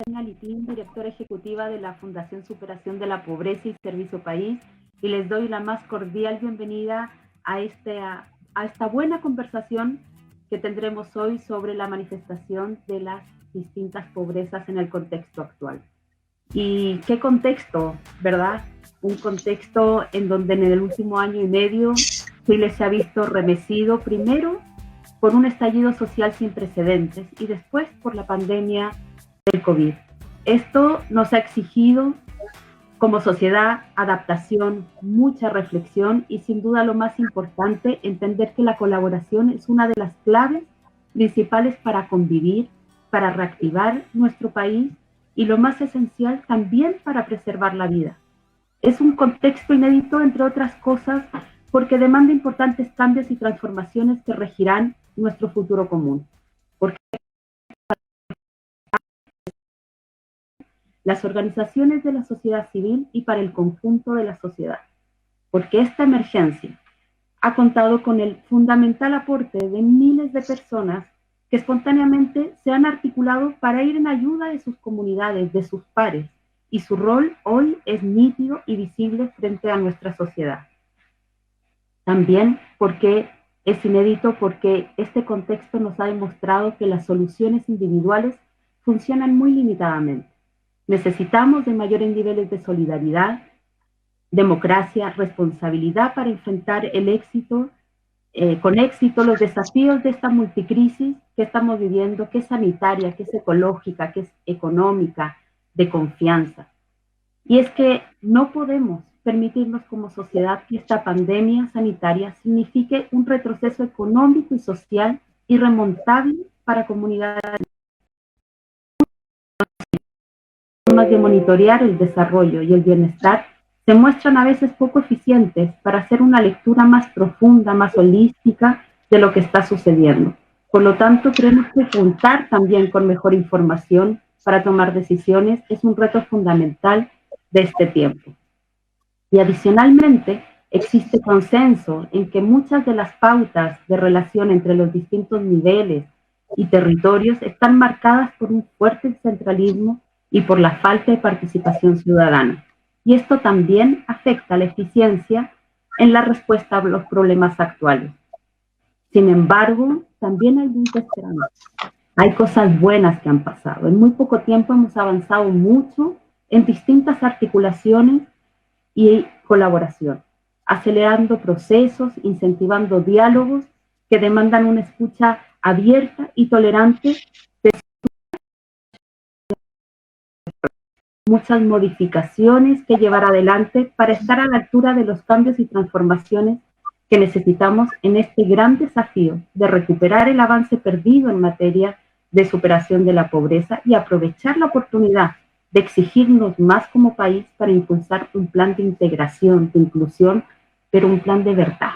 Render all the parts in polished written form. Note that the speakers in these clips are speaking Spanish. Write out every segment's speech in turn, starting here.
Elena Litín, directora ejecutiva de la Fundación Superación de la Pobreza y Servicio País, y les doy la más cordial bienvenida a esta buena conversación que tendremos hoy sobre la manifestación de las distintas pobrezas en el contexto actual. ¿Y qué contexto, verdad? Un contexto en donde en el último año y medio Chile se ha visto remecido primero por un estallido social sin precedentes y después por la pandemia del COVID. Esto nos ha exigido como sociedad adaptación, mucha reflexión y sin duda lo más importante, entender que la colaboración es una de las claves principales para convivir, para reactivar nuestro país y lo más esencial también para preservar la vida. Es un contexto inédito, entre otras cosas, porque demanda importantes cambios y transformaciones que regirán nuestro futuro común. Porque las organizaciones de la sociedad civil y para el conjunto de la sociedad. Porque esta emergencia ha contado con el fundamental aporte de miles de personas que espontáneamente se han articulado para ir en ayuda de sus comunidades, de sus pares, y su rol hoy es nítido y visible frente a nuestra sociedad. También porque es inédito, porque este contexto nos ha demostrado que las soluciones individuales funcionan muy limitadamente. Necesitamos de mayores niveles de solidaridad, democracia, responsabilidad para enfrentar con éxito los desafíos de esta multicrisis que estamos viviendo, que es sanitaria, que es ecológica, que es económica, de confianza. Y es que no podemos permitirnos como sociedad que esta pandemia sanitaria signifique un retroceso económico y social irremontable para comunidades. Formas de monitorear el desarrollo y el bienestar se muestran a veces poco eficientes para hacer una lectura más profunda, más holística de lo que está sucediendo. Por lo tanto, creemos que contar también con mejor información para tomar decisiones es un reto fundamental de este tiempo. Y adicionalmente, existe consenso en que muchas de las pautas de relación entre los distintos niveles y territorios están marcadas por un fuerte centralismo y por la falta de participación ciudadana. Y esto también afecta la eficiencia en la respuesta a los problemas actuales. Sin embargo, también hay mucha esperanza. Hay cosas buenas que han pasado. En muy poco tiempo hemos avanzado mucho en distintas articulaciones y colaboración, acelerando procesos, incentivando diálogos que demandan una escucha abierta y tolerante de muchas modificaciones que llevar adelante para estar a la altura de los cambios y transformaciones que necesitamos en este gran desafío de recuperar el avance perdido en materia de superación de la pobreza y aprovechar la oportunidad de exigirnos más como país para impulsar un plan de integración, de inclusión, pero un plan de verdad.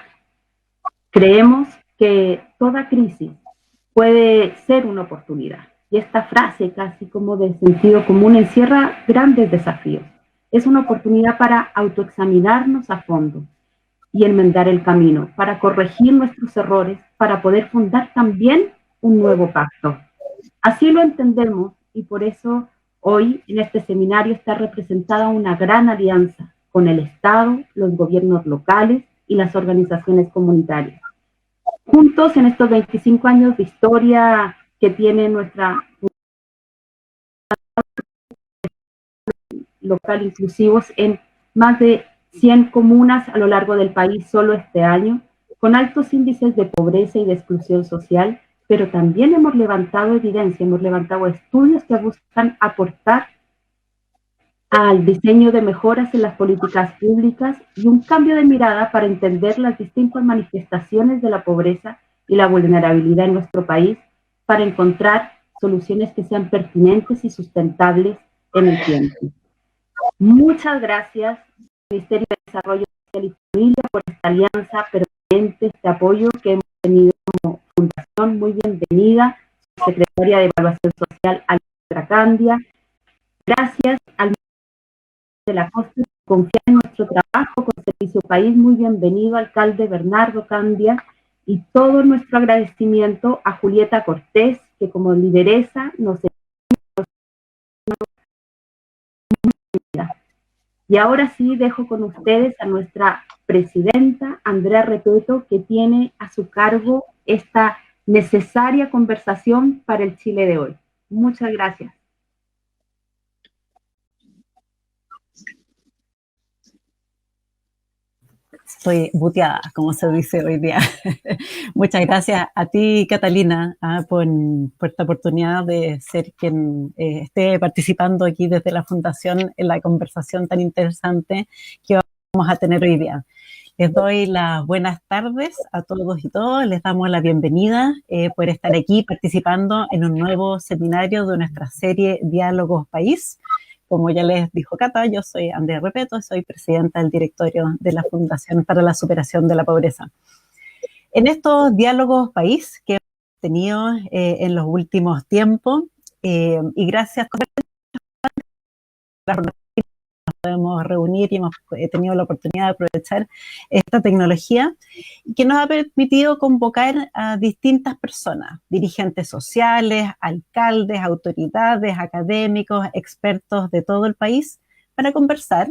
Creemos que toda crisis puede ser una oportunidad. Y esta frase, casi como de sentido común, encierra grandes desafíos. Es una oportunidad para autoexaminarnos a fondo y enmendar el camino, para corregir nuestros errores, para poder fundar también un nuevo pacto. Así lo entendemos y por eso hoy en este seminario está representada una gran alianza con el Estado, los gobiernos locales y las organizaciones comunitarias. Juntos en estos 25 años de historia que tiene nuestra local inclusivos en más de 100 comunas a lo largo del país solo este año, con altos índices de pobreza y de exclusión social, pero también hemos levantado evidencia, hemos levantado estudios que buscan aportar al diseño de mejoras en las políticas públicas y un cambio de mirada para entender las distintas manifestaciones de la pobreza y la vulnerabilidad en nuestro país, para encontrar soluciones que sean pertinentes y sustentables en el tiempo. Muchas gracias, Ministerio de Desarrollo Social y Familia, por esta alianza permanente, este apoyo que hemos tenido como fundación. Muy bienvenida, Secretaria de Evaluación Social, Alejandra Candia. Gracias al de la Costa por confiar en nuestro trabajo con Servicio País. Muy bienvenido, alcalde Bernardo Candia. Y todo nuestro agradecimiento a Julieta Cortés, que como lideresa nos Y ahora sí dejo con ustedes a nuestra presidenta, Andrea Repeto, que tiene a su cargo esta necesaria conversación para el Chile de hoy. Muchas gracias. Estoy buteada, como se dice hoy día. Muchas gracias a ti, Catalina, por esta oportunidad de ser quien esté participando aquí desde la Fundación en la conversación tan interesante que vamos a tener hoy día. Les doy las buenas tardes a todos y todas, les damos la bienvenida por estar aquí participando en un nuevo seminario de nuestra serie Diálogos País. Como ya les dijo Cata, yo soy Andrea Repeto, soy presidenta del directorio de la Fundación para la Superación de la Pobreza. En estos diálogos país que hemos tenido en los últimos tiempos, y gracias a la podemos reunir y hemos tenido la oportunidad de aprovechar esta tecnología que nos ha permitido convocar a distintas personas, dirigentes sociales, alcaldes, autoridades, académicos, expertos de todo el país, para conversar,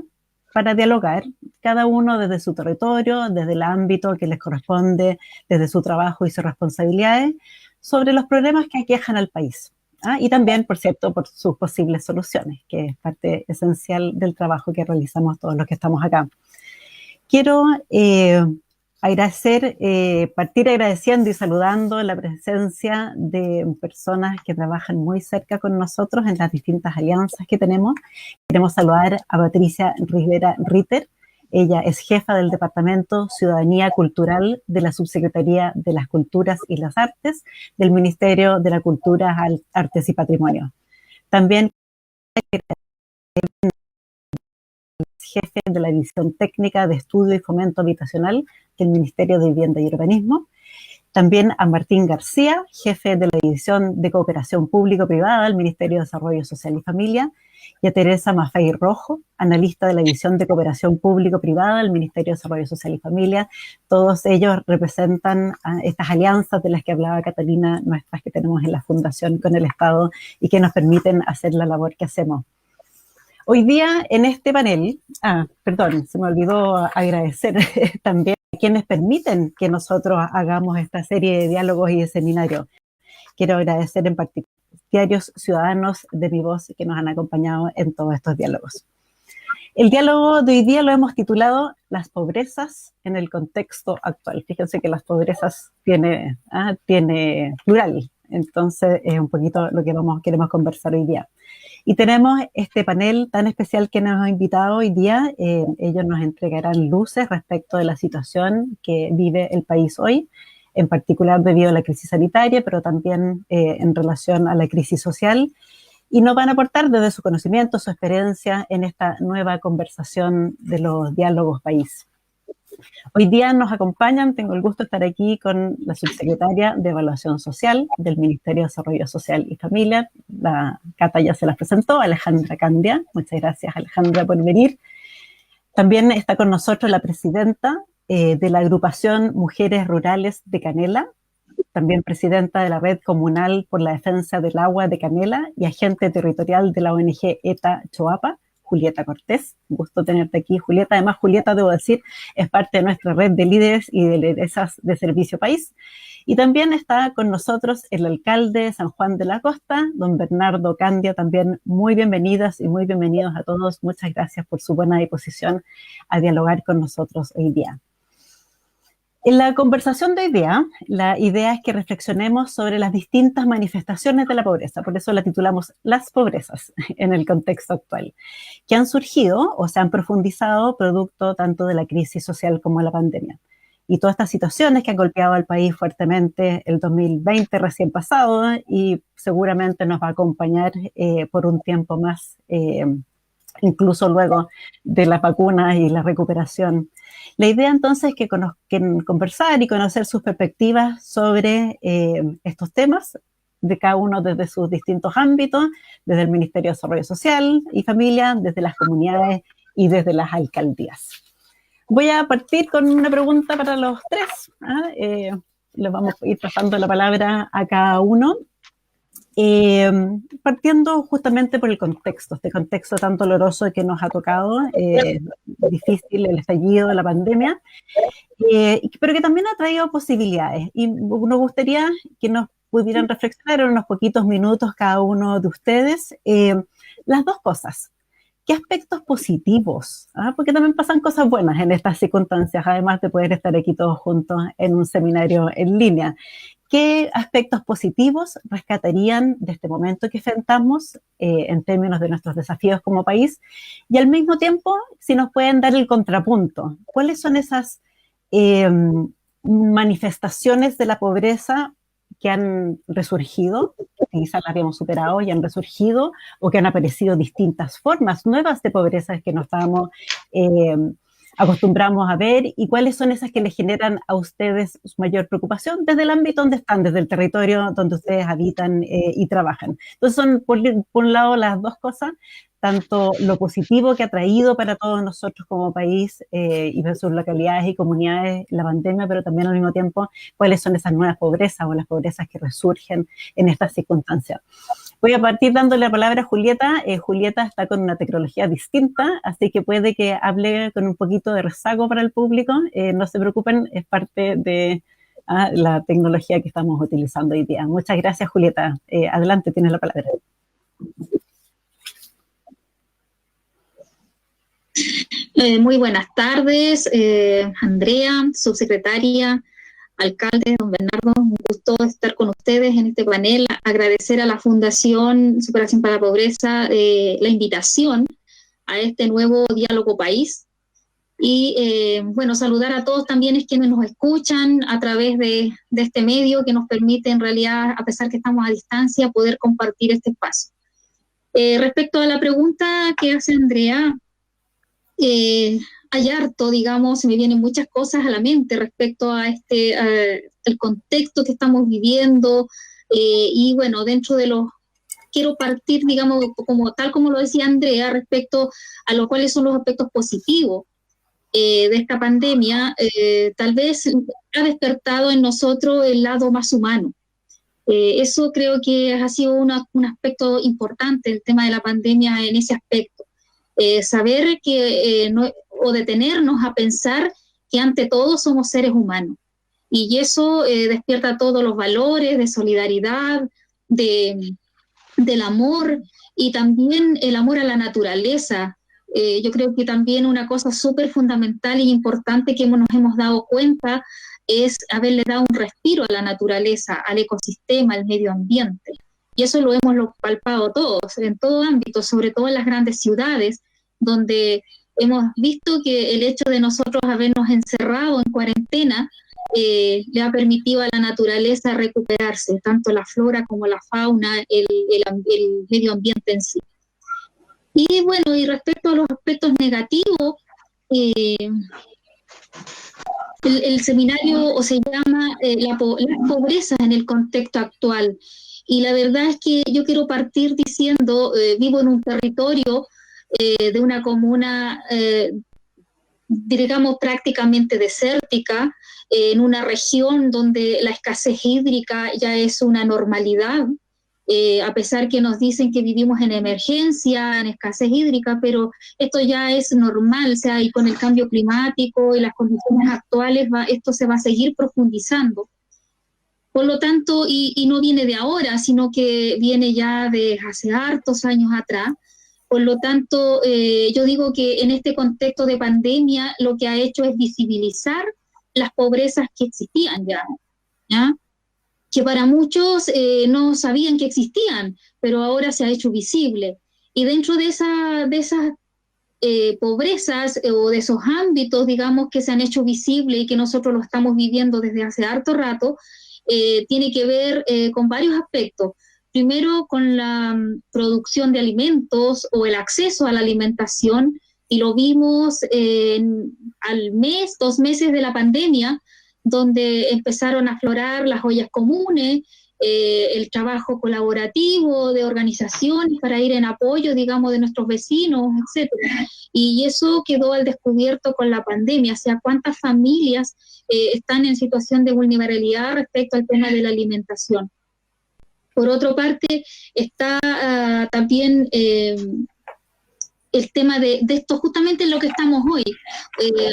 para dialogar, cada uno desde su territorio, desde el ámbito que les corresponde, desde su trabajo y sus responsabilidades, sobre los problemas que aquejan al país. Y también, por cierto, por sus posibles soluciones, que es parte esencial del trabajo que realizamos todos los que estamos acá. Quiero partir agradeciendo y saludando la presencia de personas que trabajan muy cerca con nosotros en las distintas alianzas que tenemos. Queremos saludar a Patricia Rivera Ritter. Ella es jefa del Departamento Ciudadanía Cultural de la Subsecretaría de las Culturas y las Artes del Ministerio de la Cultura, Artes y Patrimonio. También jefe de la División Técnica de Estudio y Fomento Habitacional del Ministerio de Vivienda y Urbanismo. También a Martín García, jefe de la División de Cooperación Público-Privada del Ministerio de Desarrollo Social y Familia, y a Teresa Maffei Rojo, analista de la División de Cooperación Público-Privada del Ministerio de Desarrollo Social y Familia. Todos ellos representan a estas alianzas de las que hablaba Catalina, nuestras que tenemos en la Fundación con el Estado y que nos permiten hacer la labor que hacemos. Hoy día en este panel, se me olvidó agradecer también a quienes permiten que nosotros hagamos esta serie de diálogos y de seminarios. Quiero agradecer en particular a los diarios ciudadanos de Mi Voz que nos han acompañado en todos estos diálogos. El diálogo de hoy día lo hemos titulado Las pobrezas en el contexto actual. Fíjense que las pobrezas tiene plural, entonces es un poquito lo que queremos conversar hoy día. Y tenemos este panel tan especial que nos ha invitado hoy día. Ellos nos entregarán luces respecto de la situación que vive el país hoy, en particular debido a la crisis sanitaria, pero también en relación a la crisis social. Y nos van a aportar desde su conocimiento, su experiencia en esta nueva conversación de los diálogos país. Hoy día nos acompañan, tengo el gusto de estar aquí con la subsecretaria de Evaluación Social del Ministerio de Desarrollo Social y Familia. La Cata ya se las presentó, Alejandra Candia. Muchas gracias, Alejandra, por venir. También está con nosotros la presidenta de la agrupación Mujeres Rurales de Canela, también presidenta de la Red Comunal por la Defensa del Agua de Canela y agente territorial de la ONG ETA Choapa, Julieta Cortés. Un gusto tenerte aquí, Julieta. Además, Julieta, debo decir, es parte de nuestra red de líderes y de lideresas de Servicio País. Y también está con nosotros el alcalde de San Juan de la Costa, don Bernardo Candia. También muy bienvenidas y muy bienvenidos a todos. Muchas gracias por su buena disposición a dialogar con nosotros hoy día. En la conversación de hoy día, la idea es que reflexionemos sobre las distintas manifestaciones de la pobreza, por eso la titulamos Las pobrezas en el contexto actual, que han surgido o se han profundizado producto tanto de la crisis social como de la pandemia. Y todas estas situaciones que han golpeado al país fuertemente el 2020 recién pasado y seguramente nos va a acompañar por un tiempo más, incluso luego de las vacunas y la recuperación. La idea entonces es que conversar y conocer sus perspectivas sobre estos temas, de cada uno desde sus distintos ámbitos, desde el Ministerio de Desarrollo Social y Familia, desde las comunidades y desde las alcaldías. Voy a partir con una pregunta para los tres. Les vamos a ir pasando la palabra a cada uno. Partiendo justamente por el contexto, este contexto tan doloroso que nos ha tocado, difícil, el estallido de la pandemia, pero que también ha traído posibilidades. Y nos gustaría que nos pudieran reflexionar en unos poquitos minutos cada uno de ustedes las dos cosas. ¿Qué aspectos positivos? Porque también pasan cosas buenas en estas circunstancias, además de poder estar aquí todos juntos en un seminario en línea. ¿Qué aspectos positivos rescatarían de este momento que enfrentamos en términos de nuestros desafíos como país? Y al mismo tiempo, si nos pueden dar el contrapunto, ¿cuáles son esas manifestaciones de la pobreza que han resurgido, que quizás las habíamos superado y han resurgido, o que han aparecido distintas formas nuevas de pobreza que no estábamos acostumbramos a ver, y cuáles son esas que les generan a ustedes su mayor preocupación desde el ámbito donde están, desde el territorio donde ustedes habitan y trabajan? Entonces son, por un lado, las dos cosas, tanto lo positivo que ha traído para todos nosotros como país y para sus localidades y comunidades la pandemia, pero también al mismo tiempo cuáles son esas nuevas pobrezas o las pobrezas que resurgen en estas circunstancias. Voy a partir dándole la palabra a Julieta. Julieta está con una tecnología distinta, así que puede que hable con un poquito de rezago para el público. No se preocupen, es parte de la tecnología que estamos utilizando hoy día. Muchas gracias, Julieta. Adelante, tienes la palabra. Muy buenas tardes, Andrea, subsecretaria, alcalde, don Bernardo, un gusto estar con ustedes en este panel. Agradecer a la Fundación Superación para la Pobreza la invitación a este nuevo diálogo país. Y bueno, saludar a todos también quienes nos escuchan a través de este medio que nos permite en realidad, a pesar que estamos a distancia, poder compartir este espacio. Respecto a la pregunta que hace Andrea, hay harto, digamos, se me vienen muchas cosas a la mente respecto a el contexto que estamos viviendo, y bueno, dentro de los, quiero partir, digamos, tal como lo decía Andrea, respecto a los cuáles son los aspectos positivos de esta pandemia. Tal vez ha despertado en nosotros el lado más humano. Eso creo que ha sido un aspecto importante, el tema de la pandemia en ese aspecto. Saber que, o detenernos a pensar que ante todo somos seres humanos. Y eso despierta todos los valores de solidaridad, del amor, y también el amor a la naturaleza. Yo creo que también una cosa súper fundamental e importante que nos hemos dado cuenta es haberle dado un respiro a la naturaleza, al ecosistema, al medio ambiente. Y eso lo hemos palpado todos, en todo ámbito, sobre todo en las grandes ciudades, donde hemos visto que el hecho de nosotros habernos encerrado en cuarentena le ha permitido a la naturaleza recuperarse, tanto la flora como la fauna, el medio ambiente en sí. Y bueno, y respecto a los aspectos negativos, el seminario se llama las pobrezas en el contexto actual. Y la verdad es que yo quiero partir diciendo, vivo en un territorio de una comuna, digamos, prácticamente desértica, en una región donde la escasez hídrica ya es una normalidad, a pesar que nos dicen que vivimos en emergencia, en escasez hídrica, pero esto ya es normal, o sea, y con el cambio climático y las condiciones actuales, esto se va a seguir profundizando. Por lo tanto, y no viene de ahora, sino que viene ya de hace hartos años atrás. Por lo tanto, yo digo que en este contexto de pandemia lo que ha hecho es visibilizar las pobrezas que existían ¿ya? Que para muchos no sabían que existían, pero ahora se ha hecho visible. Y dentro de esas pobrezas o de esos ámbitos, digamos, que se han hecho visibles y que nosotros lo estamos viviendo desde hace harto rato, tiene que ver con varios aspectos. Primero, con la producción de alimentos o el acceso a la alimentación, y lo vimos al mes, 2 meses de la pandemia, donde empezaron a aflorar las ollas comunes, el trabajo colaborativo de organizaciones para ir en apoyo, digamos, de nuestros vecinos, etcétera. Y eso quedó al descubierto con la pandemia, o sea, cuántas familias están en situación de vulnerabilidad respecto al tema de la alimentación. Por otra parte, está también el tema de esto, justamente en lo que estamos hoy.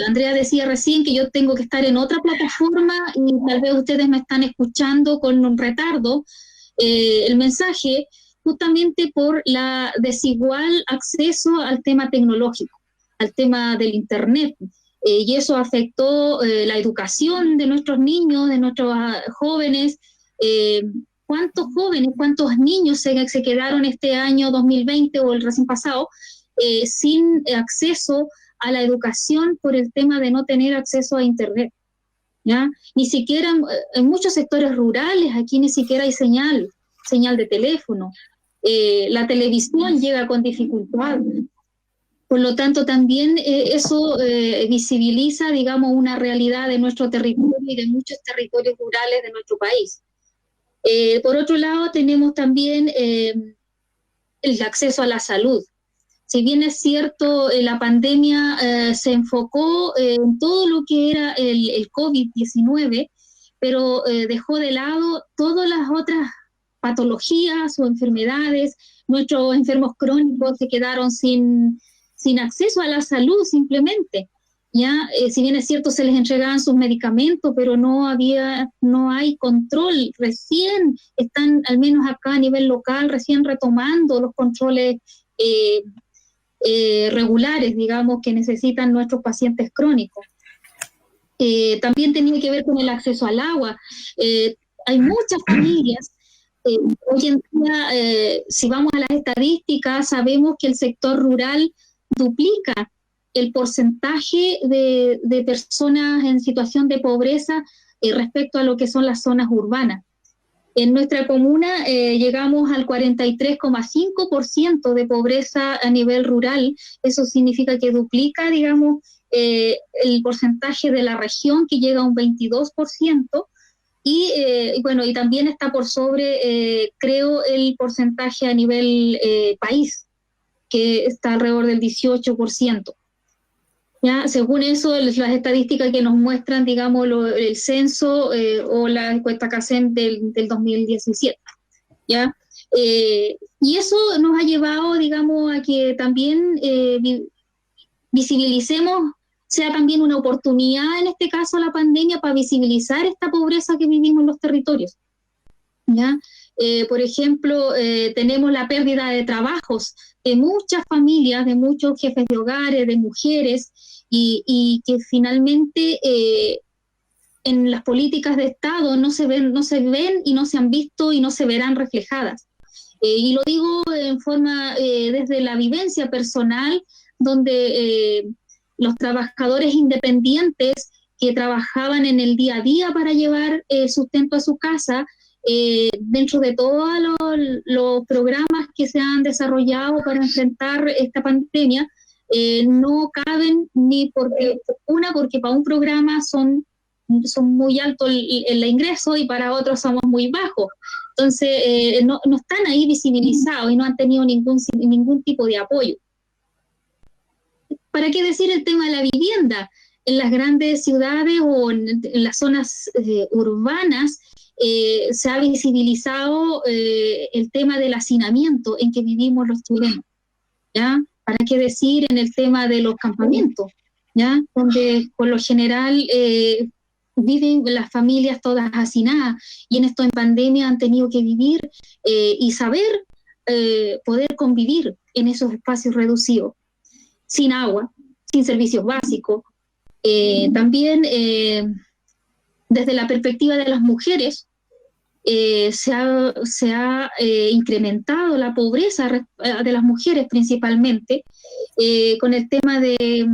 Andrea decía recién que yo tengo que estar en otra plataforma y tal vez ustedes me están escuchando con un retardo el mensaje, justamente por la desigual acceso al tema tecnológico, al tema del Internet. Y eso afectó la educación de nuestros niños, de nuestros jóvenes. ¿Cuántos jóvenes, cuántos niños se quedaron este año 2020 o el recién pasado sin acceso a la educación por el tema de no tener acceso a Internet? ¿Ya? Ni siquiera en muchos sectores rurales aquí ni siquiera hay señal de teléfono. La televisión llega con dificultad. Por lo tanto, también eso visibiliza, digamos, una realidad de nuestro territorio y de muchos territorios rurales de nuestro país. Por otro lado, tenemos también el acceso a la salud. Si bien es cierto, la pandemia se enfocó en todo lo que era el COVID-19, pero dejó de lado todas las otras patologías o enfermedades. Nuestros enfermos crónicos se quedaron sin acceso a la salud simplemente. ¿Ya? Si bien es cierto, se les entregaban sus medicamentos, pero no hay control. Recién están, al menos acá a nivel local, recién retomando los controles regulares, digamos, que necesitan nuestros pacientes crónicos. También tenía que ver con el acceso al agua. Hay muchas familias, hoy en día, si vamos a las estadísticas, sabemos que el sector rural duplica el porcentaje de personas en situación de pobreza respecto a lo que son las zonas urbanas. En nuestra comuna llegamos al 43,5% de pobreza a nivel rural. Eso significa que duplica, digamos, el porcentaje de la región, que llega a un 22%. Y bueno, y también está por sobre, creo, el porcentaje a nivel país, que está alrededor del 18%. ¿Ya? Según eso, las estadísticas que nos muestran, digamos, el censo o la encuesta CACEN del 2017. ¿Ya? Y eso nos ha llevado, digamos, a que también visibilicemos, sea también una oportunidad, en este caso la pandemia, para visibilizar esta pobreza que vivimos en los territorios. ¿Ya? Por ejemplo, tenemos la pérdida de trabajos de muchas familias, de muchos jefes de hogares, de mujeres, y que finalmente en las políticas de Estado no se ven y no se han visto y no se verán reflejadas. Y lo digo en forma desde la vivencia personal, donde los trabajadores independientes que trabajaban en el día a día para llevar sustento a su casa, dentro de todos los programas que se han desarrollado para enfrentar esta pandemia, no caben ni porque para un programa son muy altos el ingreso y para otros somos muy bajos. Entonces no están ahí visibilizados y no han tenido ningún tipo de apoyo. ¿Para qué decir el tema de la vivienda? En las grandes ciudades o en las zonas urbanas se ha visibilizado el tema del hacinamiento en que vivimos los chilenos, ¿ya? ¿Para qué decir en el tema de los campamentos, ¿ya? Donde por lo general viven las familias todas hacinadas, y en esto en pandemia han tenido que vivir y saber poder convivir en esos espacios reducidos, sin agua, sin servicios básicos. También desde la perspectiva de las mujeres, se ha incrementado la pobreza de las mujeres principalmente, con el tema de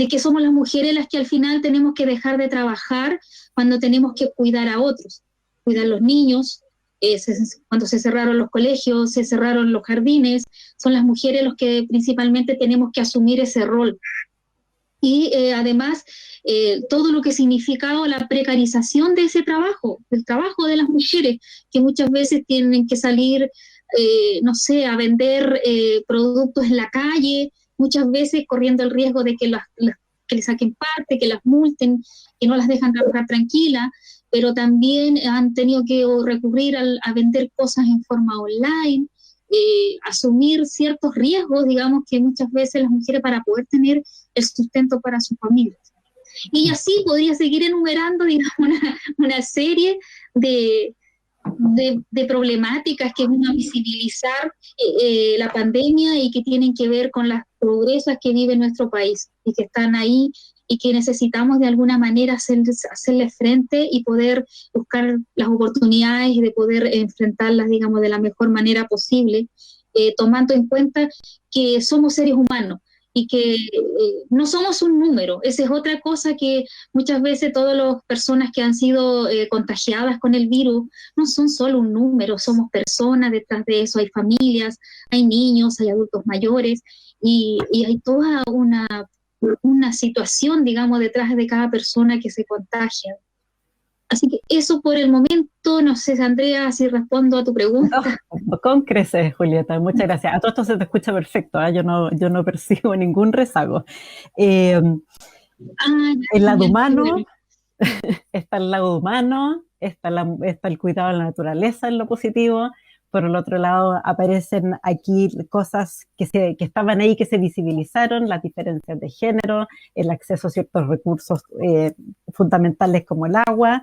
que somos las mujeres las que al final tenemos que dejar de trabajar cuando tenemos que cuidar a otros, cuidar los niños. Cuando se cerraron los colegios, se cerraron los jardines, son las mujeres los que principalmente tenemos que asumir ese rol. Y además, todo lo que ha significado la precarización de ese trabajo, del trabajo de las mujeres, que muchas veces tienen que salir, no sé, a vender productos en la calle, muchas veces corriendo el riesgo de que les saquen parte, que las multen, que no las dejan trabajar tranquila. pero también han tenido que recurrir a vender cosas en forma online, asumir ciertos riesgos, digamos, que muchas veces las mujeres para poder tener el sustento para sus familias. Y así podría seguir enumerando, digamos, una serie de problemáticas que van a visibilizar la pandemia y que tienen que ver con las pobrezas que vive nuestro país y que están ahí y que necesitamos de alguna manera hacerle frente y poder buscar las oportunidades de poder enfrentarlas, digamos, de la mejor manera posible, tomando en cuenta que somos seres humanos y que no somos un número. Esa es otra cosa que muchas veces todas las personas que han sido contagiadas con el virus no son solo un número, somos personas, detrás de eso hay familias, hay niños, hay adultos mayores y hay toda una situación, digamos, detrás de cada persona que se contagia. Así que eso por el momento, no sé, Andrea, si respondo a tu pregunta. Con creces, Julieta, muchas gracias. A todo esto se te escucha perfecto, ¿eh? Yo no percibo ningún rezago. El lado humano, está el lado humano, está el cuidado de la naturaleza en lo positivo. Por el otro lado, aparecen aquí cosas que estaban ahí, que se visibilizaron, las diferencias de género, el acceso a ciertos recursos fundamentales como el agua,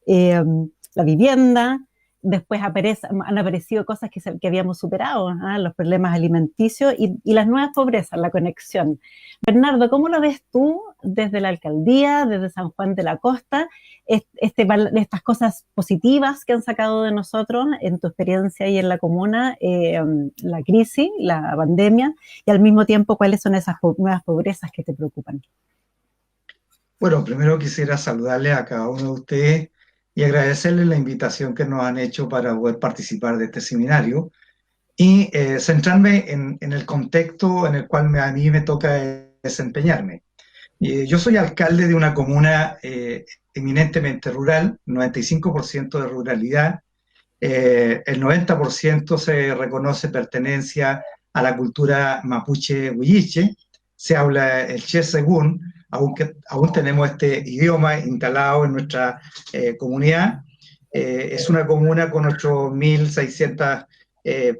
la vivienda. Después han aparecido cosas que habíamos superado, ¿eh? Los problemas alimenticios y las nuevas pobrezas, la conexión. Bernardo, ¿cómo lo ves tú desde la alcaldía, desde San Juan de la Costa, estas cosas positivas que han sacado de nosotros en tu experiencia y en la comuna, la crisis, la pandemia, y al mismo tiempo cuáles son esas nuevas pobrezas que te preocupan? Bueno, primero quisiera saludarle a cada uno de ustedes y agradecerles la invitación que nos han hecho para poder participar de este seminario y centrarme en el contexto en el cual a mí me toca desempeñarme. Yo soy alcalde de una comuna eminentemente rural, 95% de ruralidad, el 90% se reconoce pertenencia a la cultura mapuche huilliche, se habla el chesegún, aún tenemos este idioma instalado en nuestra comunidad. Es una comuna con 8.600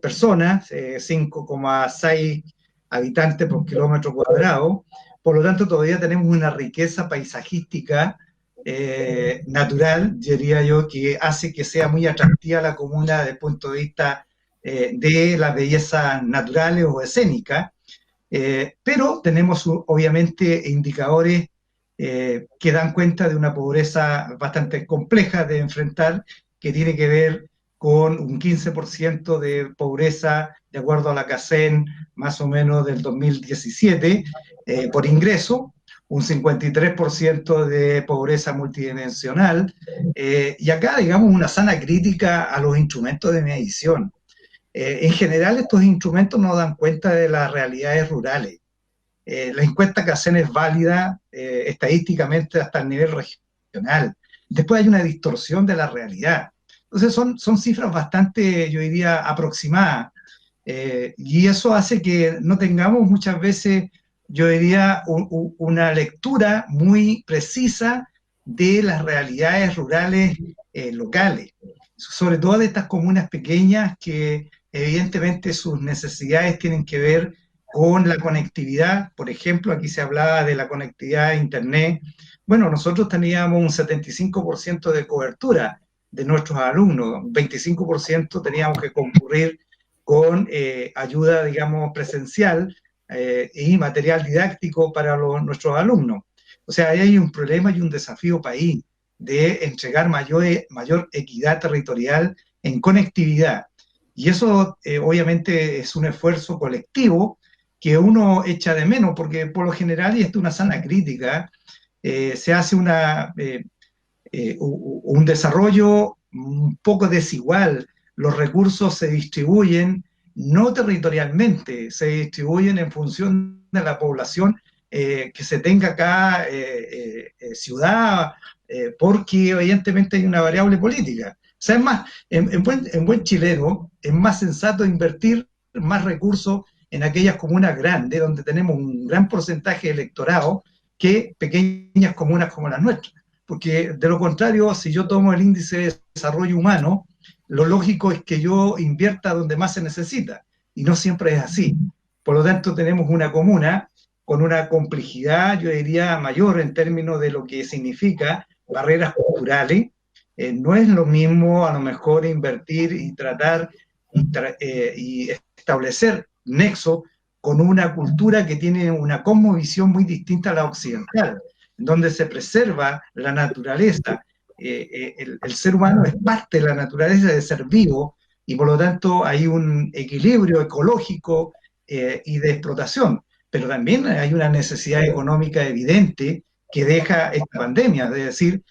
personas, 5,6 habitantes por kilómetro cuadrado. Por lo tanto, todavía tenemos una riqueza paisajística natural, diría yo, que hace que sea muy atractiva la comuna desde el punto de vista de las bellezas naturales o escénicas. Pero tenemos obviamente indicadores que dan cuenta de una pobreza bastante compleja de enfrentar, que tiene que ver con un 15% de pobreza, de acuerdo a la CACEN, más o menos del 2017, por ingreso, un 53% de pobreza multidimensional, y acá, digamos, una sana crítica a los instrumentos de medición. En general, estos instrumentos no dan cuenta de las realidades rurales. La encuesta que hacen es válida estadísticamente hasta el nivel regional. Después hay una distorsión de la realidad. Entonces son cifras bastante, yo diría, aproximadas. Y eso hace que no tengamos muchas veces, yo diría, una lectura muy precisa de las realidades rurales locales. Sobre todo de estas comunas pequeñas que evidentemente sus necesidades tienen que ver con la conectividad. Por ejemplo, aquí se hablaba de la conectividad a Internet. Bueno, nosotros teníamos un 75% de cobertura de nuestros alumnos, 25% teníamos que concurrir con ayuda, digamos, presencial y material didáctico para nuestros alumnos. O sea, ahí hay un problema y un desafío país de entregar mayor equidad territorial en conectividad. Y eso obviamente es un esfuerzo colectivo que uno echa de menos, porque por lo general, y esto es una sana crítica, se hace un desarrollo un poco desigual. Los recursos se distribuyen no territorialmente, se distribuyen en función de la población que se tenga acá ciudad, porque evidentemente hay una variable política. O sea, es más, en buen chileno, es más sensato invertir más recursos en aquellas comunas grandes, donde tenemos un gran porcentaje de electorado, que pequeñas comunas como las nuestras. porque de lo contrario, si yo tomo el índice de desarrollo humano, lo lógico es que yo invierta donde más se necesita, y no siempre es así. Por lo tanto, tenemos una comuna con una complejidad, yo diría, mayor en términos de lo que significa barreras culturales. No es lo mismo, a lo mejor, invertir y tratar y establecer nexo con una cultura que tiene una cosmovisión muy distinta a la occidental, donde se preserva la naturaleza. El ser humano es parte de la naturaleza, de ser vivo, y por lo tanto hay un equilibrio ecológico y de explotación, pero también hay una necesidad económica evidente que deja esta pandemia, es decir,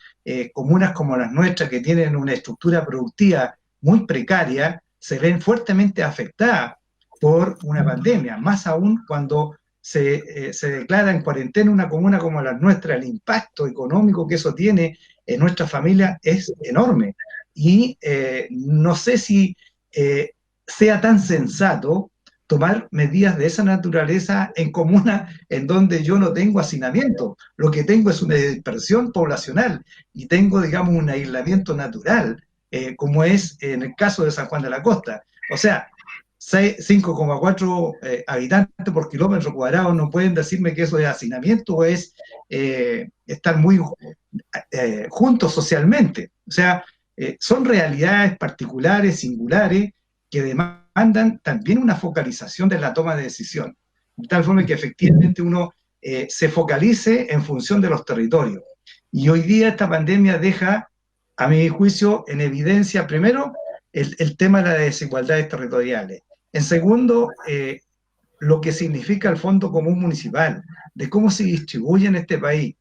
comunas como las nuestras, que tienen una estructura productiva muy precaria, se ven fuertemente afectadas por una pandemia, más aún cuando se declara en cuarentena una comuna como la nuestra. El impacto económico que eso tiene en nuestra familia es enorme. Y no sé si sea tan sensato tomar medidas de esa naturaleza en comunas en donde yo no tengo hacinamiento. Lo que tengo es una dispersión poblacional y tengo, digamos, un aislamiento natural, como es en el caso de San Juan de la Costa. O sea, 5,4 habitantes por kilómetro cuadrado, no pueden decirme que eso es hacinamiento o es estar muy juntos socialmente. O sea, son realidades particulares, singulares, que demandan también una focalización de la toma de decisión, de tal forma que efectivamente uno se focalice en función de los territorios. Y hoy día esta pandemia deja, a mi juicio, en evidencia, primero, el tema de las desigualdades territoriales. En segundo, lo que significa el Fondo Común Municipal, de cómo se distribuye en este país.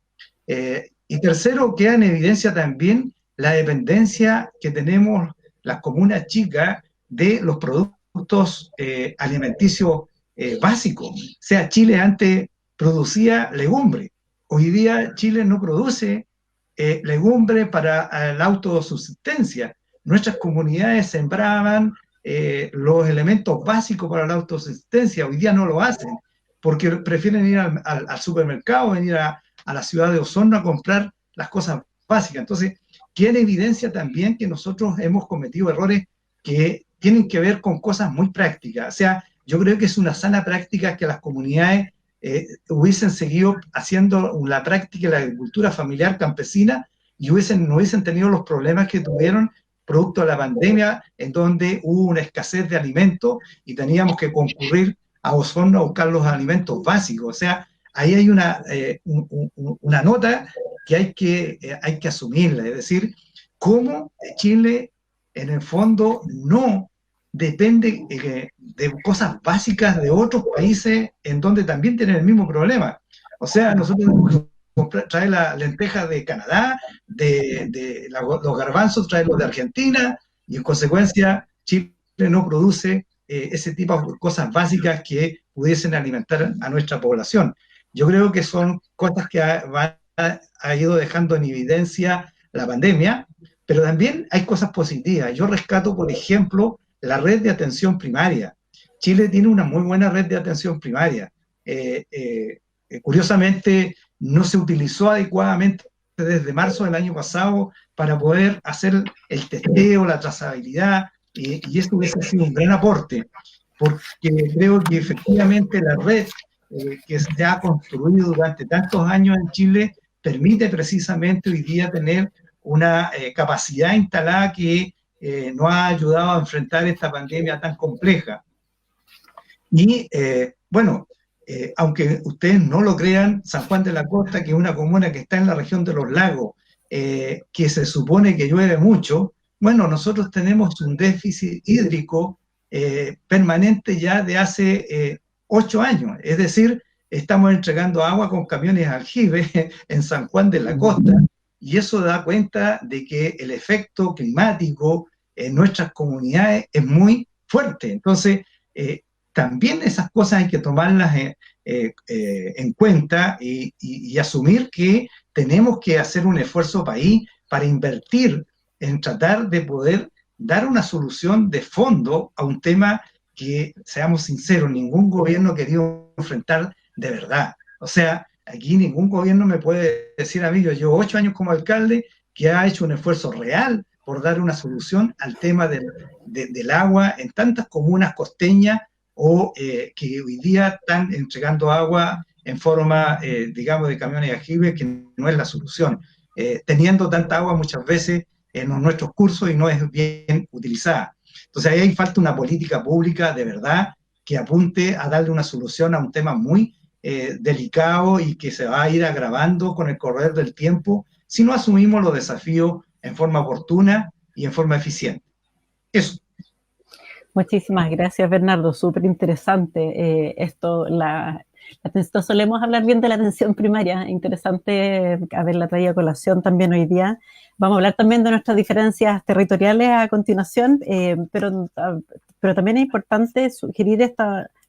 Y tercero, queda en evidencia también la dependencia que tenemos las comunas chicas de los productos alimenticios básicos. O sea, Chile antes producía legumbre. Hoy día Chile no produce legumbre para la autosubsistencia. Nuestras comunidades sembraban los elementos básicos para la autosubsistencia. Hoy día no lo hacen, porque prefieren ir al supermercado, venir a la ciudad de Osorno a comprar las cosas básicas. Entonces, queda en evidencia también que nosotros hemos cometido errores que tienen que ver con cosas muy prácticas. O sea, yo creo que es una sana práctica que las comunidades hubiesen seguido haciendo la práctica de la agricultura familiar campesina y no hubiesen tenido los problemas que tuvieron producto de la pandemia, en donde hubo una escasez de alimentos y teníamos que concurrir a Osorno a buscar los alimentos básicos. O sea, ahí hay una nota que hay que asumirla, es decir, cómo Chile en el fondo no depende de cosas básicas de otros países en donde también tienen el mismo problema. O sea, nosotros tenemos que traer la lenteja de Canadá, los garbanzos traerlos de Argentina, y en consecuencia Chile no produce ese tipo de cosas básicas que pudiesen alimentar a nuestra población. Yo creo que son cosas que ha ido dejando en evidencia la pandemia, pero también hay cosas positivas. Yo rescato, por ejemplo, la red de atención primaria. Chile tiene una muy buena red de atención primaria. Curiosamente, no se utilizó adecuadamente desde marzo del año pasado para poder hacer el testeo, la trazabilidad, y esto hubiese sido un gran aporte, porque creo que efectivamente la red que se ha construido durante tantos años en Chile permite precisamente hoy día tener una capacidad instalada que nos ha ayudado a enfrentar esta pandemia tan compleja. Y bueno, aunque ustedes no lo crean, San Juan de la Costa, que es una comuna que está en la región de los lagos, que se supone que llueve mucho, bueno, nosotros tenemos un déficit hídrico permanente ya de hace 8 años, es decir, estamos entregando agua con camiones aljibe en San Juan de la Costa, y eso da cuenta de que el efecto climático en nuestras comunidades es muy fuerte. Entonces, también esas cosas hay que tomarlas en cuenta y asumir que tenemos que hacer un esfuerzo país para invertir en tratar de poder dar una solución de fondo a un tema que, seamos sinceros, ningún gobierno ha querido enfrentar de verdad. O sea, Aquí ningún gobierno me puede decir a mí, yo llevo 8 años como alcalde, que ha hecho un esfuerzo real por dar una solución al tema del agua en tantas comunas costeñas o que hoy día están entregando agua en forma, digamos, de camiones de aljibe, que no es la solución. Teniendo tanta agua muchas veces en nuestros cursos y no es bien utilizada. Entonces ahí falta una política pública de verdad que apunte a darle una solución a un tema muy delicado y que se va a ir agravando con el correr del tiempo si no asumimos los desafíos en forma oportuna y en forma eficiente. Eso. Muchísimas gracias, Bernardo. Súper interesante esto. No solemos hablar bien de la atención primaria. Interesante haberla traído a colación también hoy día. Vamos a hablar también de nuestras diferencias territoriales a continuación, pero también es importante sugerir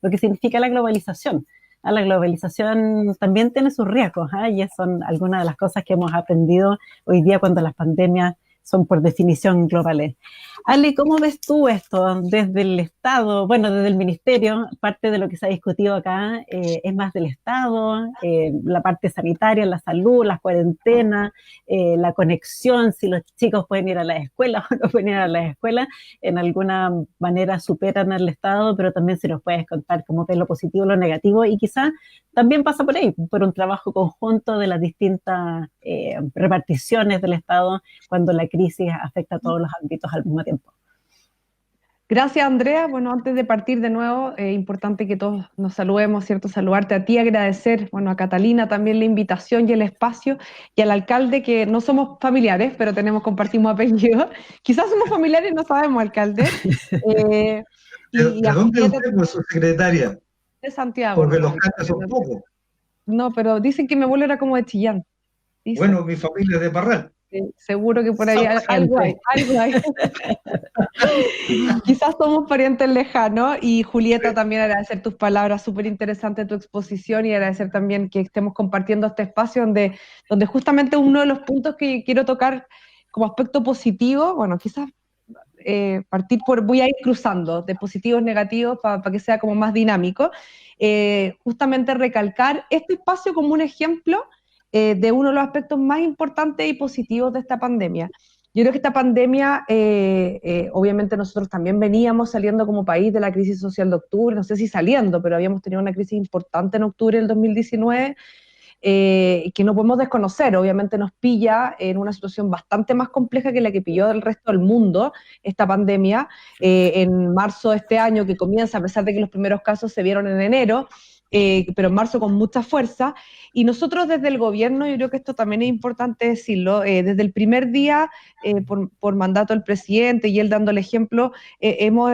lo que significa la globalización. La globalización también tiene sus riesgos, y son algunas de las cosas que hemos aprendido hoy día cuando las pandemias son por definición globales. Ale, ¿cómo ves tú esto desde el Estado? Bueno, desde el Ministerio, parte de lo que se ha discutido acá es más del Estado, la parte sanitaria, la salud, las cuarentenas, la conexión, si los chicos pueden ir a la escuela o no pueden ir a la escuela, en alguna manera superan al Estado, pero también si nos puedes contar cómo ves lo positivo, lo negativo, y quizás también pasa por ahí, por un trabajo conjunto de las distintas reparticiones del Estado cuando la crisis afecta a todos los ámbitos al mismo tiempo. Gracias, Andrea. Bueno, antes de partir de nuevo, es importante que todos nos saludemos, ¿cierto? Saludarte a ti, agradecer, bueno, a Catalina también la invitación y el espacio, y al alcalde, que no somos familiares, pero compartimos apellido. Quizás somos familiares y no sabemos, alcalde. ¿De dónde es usted, por su secretaria? De Santiago. Porque los catas son pocos. No, pero dicen que mi abuelo era como de Chillán. Dicen. Bueno, mi familia es de Parral. Seguro que por ahí algo hay. Quizás somos parientes lejanos. Y Julieta, también agradecer tus palabras, súper interesante tu exposición, y agradecer también que estemos compartiendo este espacio donde justamente uno de los puntos que quiero tocar como aspecto positivo, bueno, quizás voy a ir cruzando de positivos negativos para que sea como más dinámico, justamente recalcar este espacio como un ejemplo de uno de los aspectos más importantes y positivos de esta pandemia. Yo creo que esta pandemia, obviamente nosotros también veníamos saliendo como país de la crisis social de octubre, no sé si saliendo, pero habíamos tenido una crisis importante en octubre del 2019, que no podemos desconocer. Obviamente nos pilla en una situación bastante más compleja que la que pilló del resto del mundo esta pandemia, en marzo de este año, que comienza, a pesar de que los primeros casos se vieron en enero, pero en marzo con mucha fuerza. Y nosotros desde el gobierno, yo creo que esto también es importante decirlo, desde el primer día, por mandato del presidente y él dando el ejemplo, hemos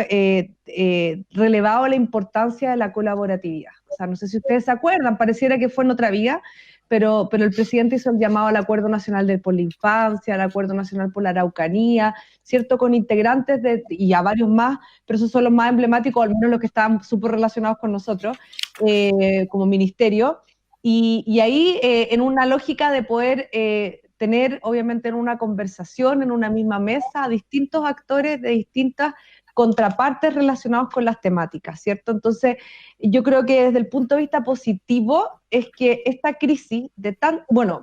relevado la importancia de la colaboratividad. O sea, no sé si ustedes se acuerdan, pareciera que fue en otra vía, pero el presidente hizo el llamado al Acuerdo Nacional por la Infancia, al Acuerdo Nacional por la Araucanía, ¿cierto? Con integrantes y a varios más, pero esos son los más emblemáticos, al menos los que estaban súper relacionados con nosotros como ministerio. Y ahí, en una lógica de poder tener, obviamente, en una conversación, en una misma mesa, a distintos actores de distintas contrapartes relacionados con las temáticas, ¿cierto? Entonces, yo creo que desde el punto de vista positivo es que esta crisis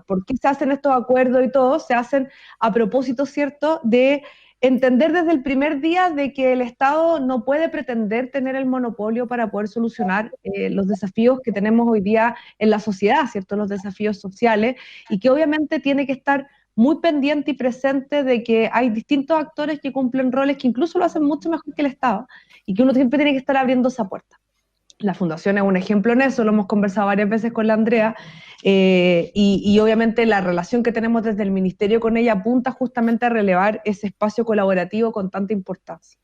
¿por qué se hacen estos acuerdos y todo? Se hacen a propósito, ¿cierto?, de entender desde el primer día de que el Estado no puede pretender tener el monopolio para poder solucionar los desafíos que tenemos hoy día en la sociedad, ¿cierto?, los desafíos sociales, y que obviamente tiene que estar muy pendiente y presente de que hay distintos actores que cumplen roles que incluso lo hacen mucho mejor que el Estado, y que uno siempre tiene que estar abriendo esa puerta. La Fundación es un ejemplo en eso, lo hemos conversado varias veces con la Andrea, y obviamente la relación que tenemos desde el Ministerio con ella apunta justamente a relevar ese espacio colaborativo con tanta importancia.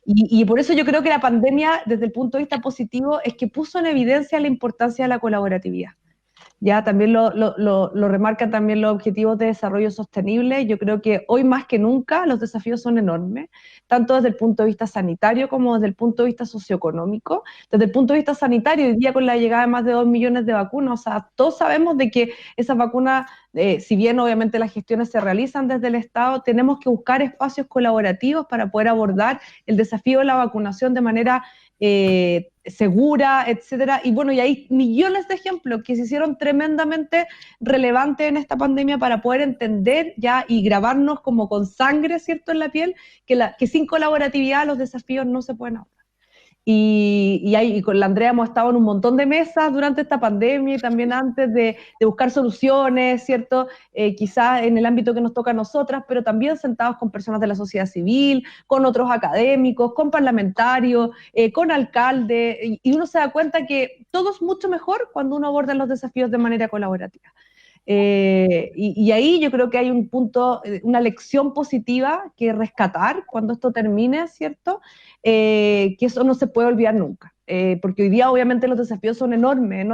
Y por eso yo creo que la pandemia, desde el punto de vista positivo, es que puso en evidencia la importancia de la colaboratividad. Ya también lo remarcan también los objetivos de desarrollo sostenible. Yo creo que hoy más que nunca los desafíos son enormes, tanto desde el punto de vista sanitario como desde el punto de vista socioeconómico. Desde el punto de vista sanitario, hoy día con la llegada de más de 2 millones de vacunas, o sea, todos sabemos de que esas vacunas, si bien obviamente las gestiones se realizan desde el Estado, tenemos que buscar espacios colaborativos para poder abordar el desafío de la vacunación de manera segura, etcétera. Y bueno, y hay millones de ejemplos que se hicieron tremendamente relevantes en esta pandemia para poder entender ya y grabarnos como con sangre, ¿cierto?, en la piel, que sin colaboratividad los desafíos no se pueden abordar. Y con la Andrea hemos estado en un montón de mesas durante esta pandemia y también antes de buscar soluciones, ¿cierto? Quizás en el ámbito que nos toca a nosotras, pero también sentados con personas de la sociedad civil, con otros académicos, con parlamentarios, con alcaldes, y uno se da cuenta que todo es mucho mejor cuando uno aborda los desafíos de manera colaborativa. Y ahí yo creo que hay un punto, una lección positiva que rescatar cuando esto termine, ¿cierto? Que eso no se puede olvidar nunca, porque hoy día obviamente los desafíos son enormes,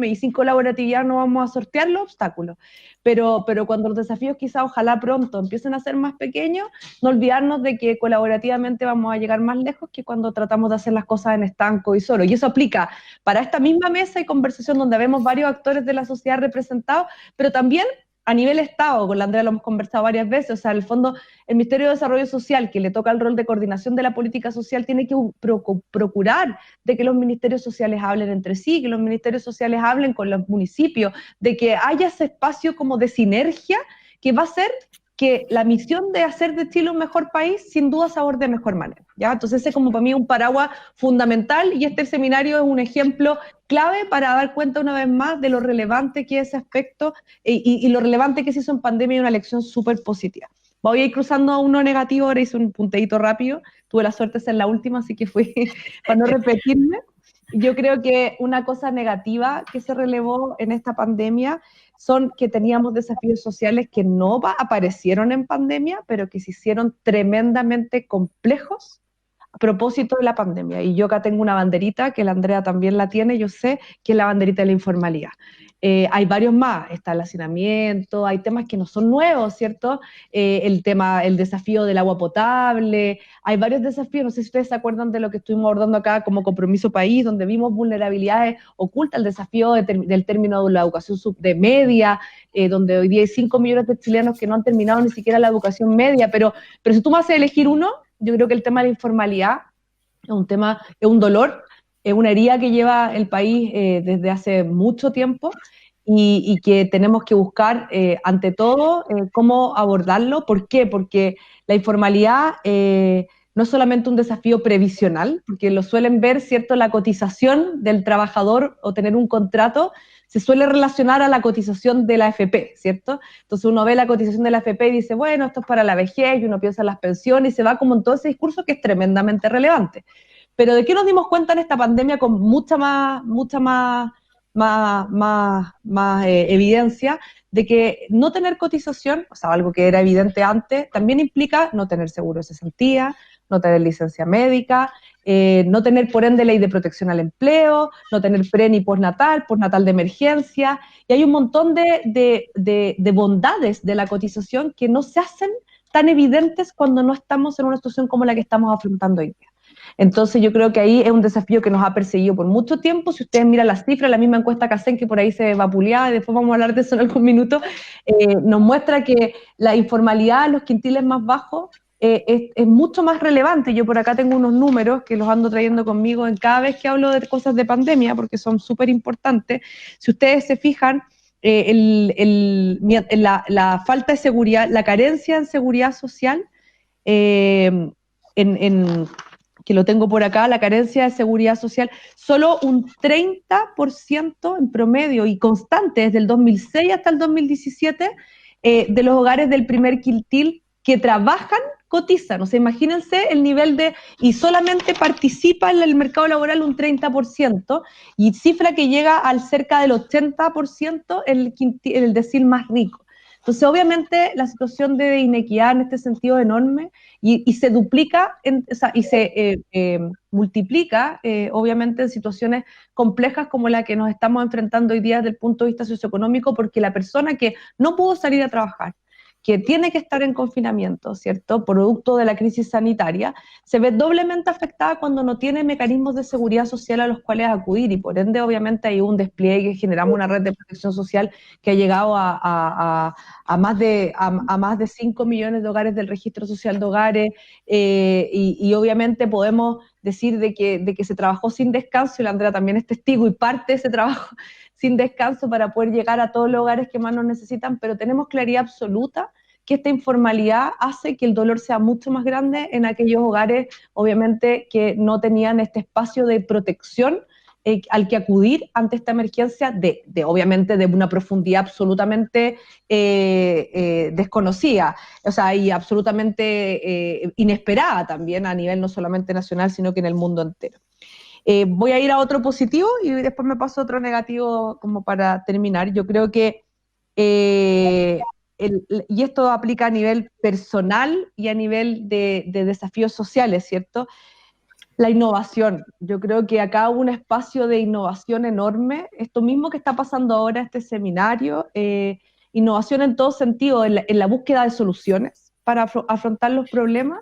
y sin colaboratividad no vamos a sortear los obstáculos, pero cuando los desafíos quizá ojalá pronto empiecen a ser más pequeños, no olvidarnos de que colaborativamente vamos a llegar más lejos que cuando tratamos de hacer las cosas en estanco y solo, y eso aplica para esta misma mesa y conversación donde vemos varios actores de la sociedad representados, pero también a nivel Estado. Con la Andrea lo hemos conversado varias veces, o sea, en el fondo, el Ministerio de Desarrollo Social, que le toca el rol de coordinación de la política social, tiene que procurar de que los ministerios sociales hablen entre sí, que los ministerios sociales hablen con los municipios, de que haya ese espacio como de sinergia que va a hacer que la misión de hacer de Chile un mejor país, sin duda se aborde de mejor manera, ¿ya? Entonces ese es como para mí un paraguas fundamental, y este seminario es un ejemplo clave para dar cuenta una vez más de lo relevante que es ese aspecto y lo relevante que se hizo en pandemia, y una lección súper positiva. Voy a ir cruzando a uno negativo, ahora hice un punteíto rápido, tuve la suerte de ser la última, así que fui para no repetirme. Yo creo que una cosa negativa que se relevó en esta pandemia son que teníamos desafíos sociales que no aparecieron en pandemia, pero que se hicieron tremendamente complejos a propósito de la pandemia. Y yo acá tengo una banderita, que la Andrea también la tiene, yo sé, que es la banderita de la informalidad. Hay varios más, está el hacinamiento, hay temas que no son nuevos, ¿cierto? El desafío del agua potable, hay varios desafíos, no sé si ustedes se acuerdan de lo que estuvimos abordando acá como Compromiso País, donde vimos vulnerabilidades ocultas, el desafío del término de la educación submedia, donde hoy día hay 5 millones de chilenos que no han terminado ni siquiera la educación media, pero si tú me haces elegir uno, yo creo que el tema de la informalidad es un tema, es un dolor, es una herida que lleva el país desde hace mucho tiempo, y que tenemos que buscar, ante todo, cómo abordarlo. ¿Por qué? Porque la informalidad no es solamente un desafío previsional, porque lo suelen ver, ¿cierto? La cotización del trabajador o tener un contrato se suele relacionar a la cotización de la AFP, ¿cierto? Entonces uno ve la cotización de la AFP y dice, bueno, esto es para la vejez, y uno piensa en las pensiones, y se va como en todo ese discurso que es tremendamente relevante. Pero ¿de qué nos dimos cuenta en esta pandemia con mucha más evidencia? De que no tener cotización, o sea, algo que era evidente antes, también implica no tener seguro de cesantía, no tener licencia médica, no tener, por ende, ley de protección al empleo, no tener pre ni postnatal de emergencia, y hay un montón de bondades de la cotización que no se hacen tan evidentes cuando no estamos en una situación como la que estamos afrontando hoy día. Entonces yo creo que ahí es un desafío que nos ha perseguido por mucho tiempo. Si ustedes miran las cifras, la misma encuesta CACEN, que por ahí se vapuleaba, y después vamos a hablar de eso en algún minuto, nos muestra que la informalidad en los quintiles más bajos es mucho más relevante. Yo por acá tengo unos números que los ando trayendo conmigo en cada vez que hablo de cosas de pandemia, porque son súper importantes. Si ustedes se fijan, la falta de seguridad, la carencia en seguridad social, que lo tengo por acá, la carencia de seguridad social, solo un 30% en promedio y constante desde el 2006 hasta el 2017 de los hogares del primer quintil que trabajan cotizan. O sea, imagínense el nivel y solamente participa en el mercado laboral un 30%, y cifra que llega al cerca del 80% en el decil más rico. Entonces, obviamente, la situación de inequidad en este sentido es enorme, y se duplica, y se multiplica, obviamente, en situaciones complejas como la que nos estamos enfrentando hoy día desde el punto de vista socioeconómico, porque la persona que no pudo salir a trabajar, que tiene que estar en confinamiento, ¿cierto?, producto de la crisis sanitaria, se ve doblemente afectada cuando no tiene mecanismos de seguridad social a los cuales acudir, y por ende obviamente hay un despliegue, generamos una red de protección social que ha llegado a más de 5 millones de hogares del registro social de hogares, y obviamente podemos decir de que se trabajó sin descanso, y la Andrea también es testigo, y parte de ese trabajo sin descanso para poder llegar a todos los hogares que más nos necesitan, pero tenemos claridad absoluta que esta informalidad hace que el dolor sea mucho más grande en aquellos hogares, obviamente, que no tenían este espacio de protección al que acudir ante esta emergencia, obviamente de una profundidad absolutamente desconocida, o sea, y absolutamente inesperada también a nivel no solamente nacional, sino que en el mundo entero. Voy a ir a otro positivo y después me paso a otro negativo como para terminar. Yo creo que, y esto aplica a nivel personal y a nivel de desafíos sociales, ¿cierto? La innovación. Yo creo que acá hubo un espacio de innovación enorme. Esto mismo que está pasando ahora, este seminario, innovación en todo sentido, en la búsqueda de soluciones para afrontar los problemas.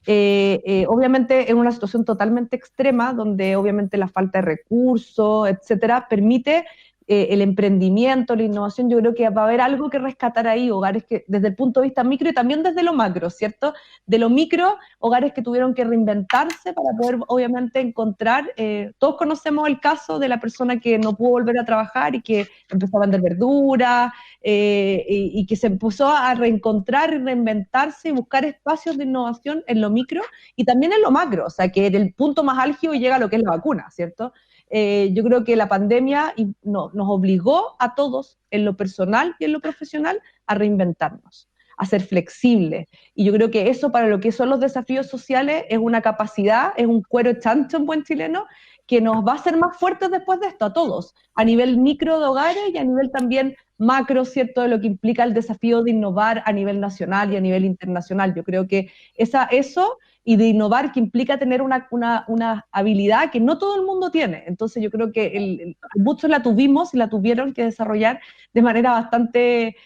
Obviamente en una situación totalmente extrema, donde obviamente la falta de recursos, etcétera, permite el emprendimiento, la innovación. Yo creo que va a haber algo que rescatar ahí, hogares que desde el punto de vista micro y también desde lo macro, ¿cierto? De lo micro, hogares que tuvieron que reinventarse para poder obviamente encontrar, todos conocemos el caso de la persona que no pudo volver a trabajar y que empezó a vender verduras, y que se empezó a reencontrar y reinventarse y buscar espacios de innovación en lo micro y también en lo macro, o sea, que en el punto más álgido llega a lo que es la vacuna, ¿cierto? Yo creo que la pandemia nos obligó a todos, en lo personal y en lo profesional, a reinventarnos, a ser flexibles. Y yo creo que eso, para lo que son los desafíos sociales, es una capacidad, es un cuero chancho en buen chileno, que nos va a hacer más fuertes después de esto, a todos, a nivel micro de hogares y a nivel también macro, ¿cierto?, de lo que implica el desafío de innovar a nivel nacional y a nivel internacional. Yo creo que eso y de innovar, que implica tener una habilidad que no todo el mundo tiene. Entonces yo creo que muchos la tuvimos y la tuvieron que desarrollar de manera bastante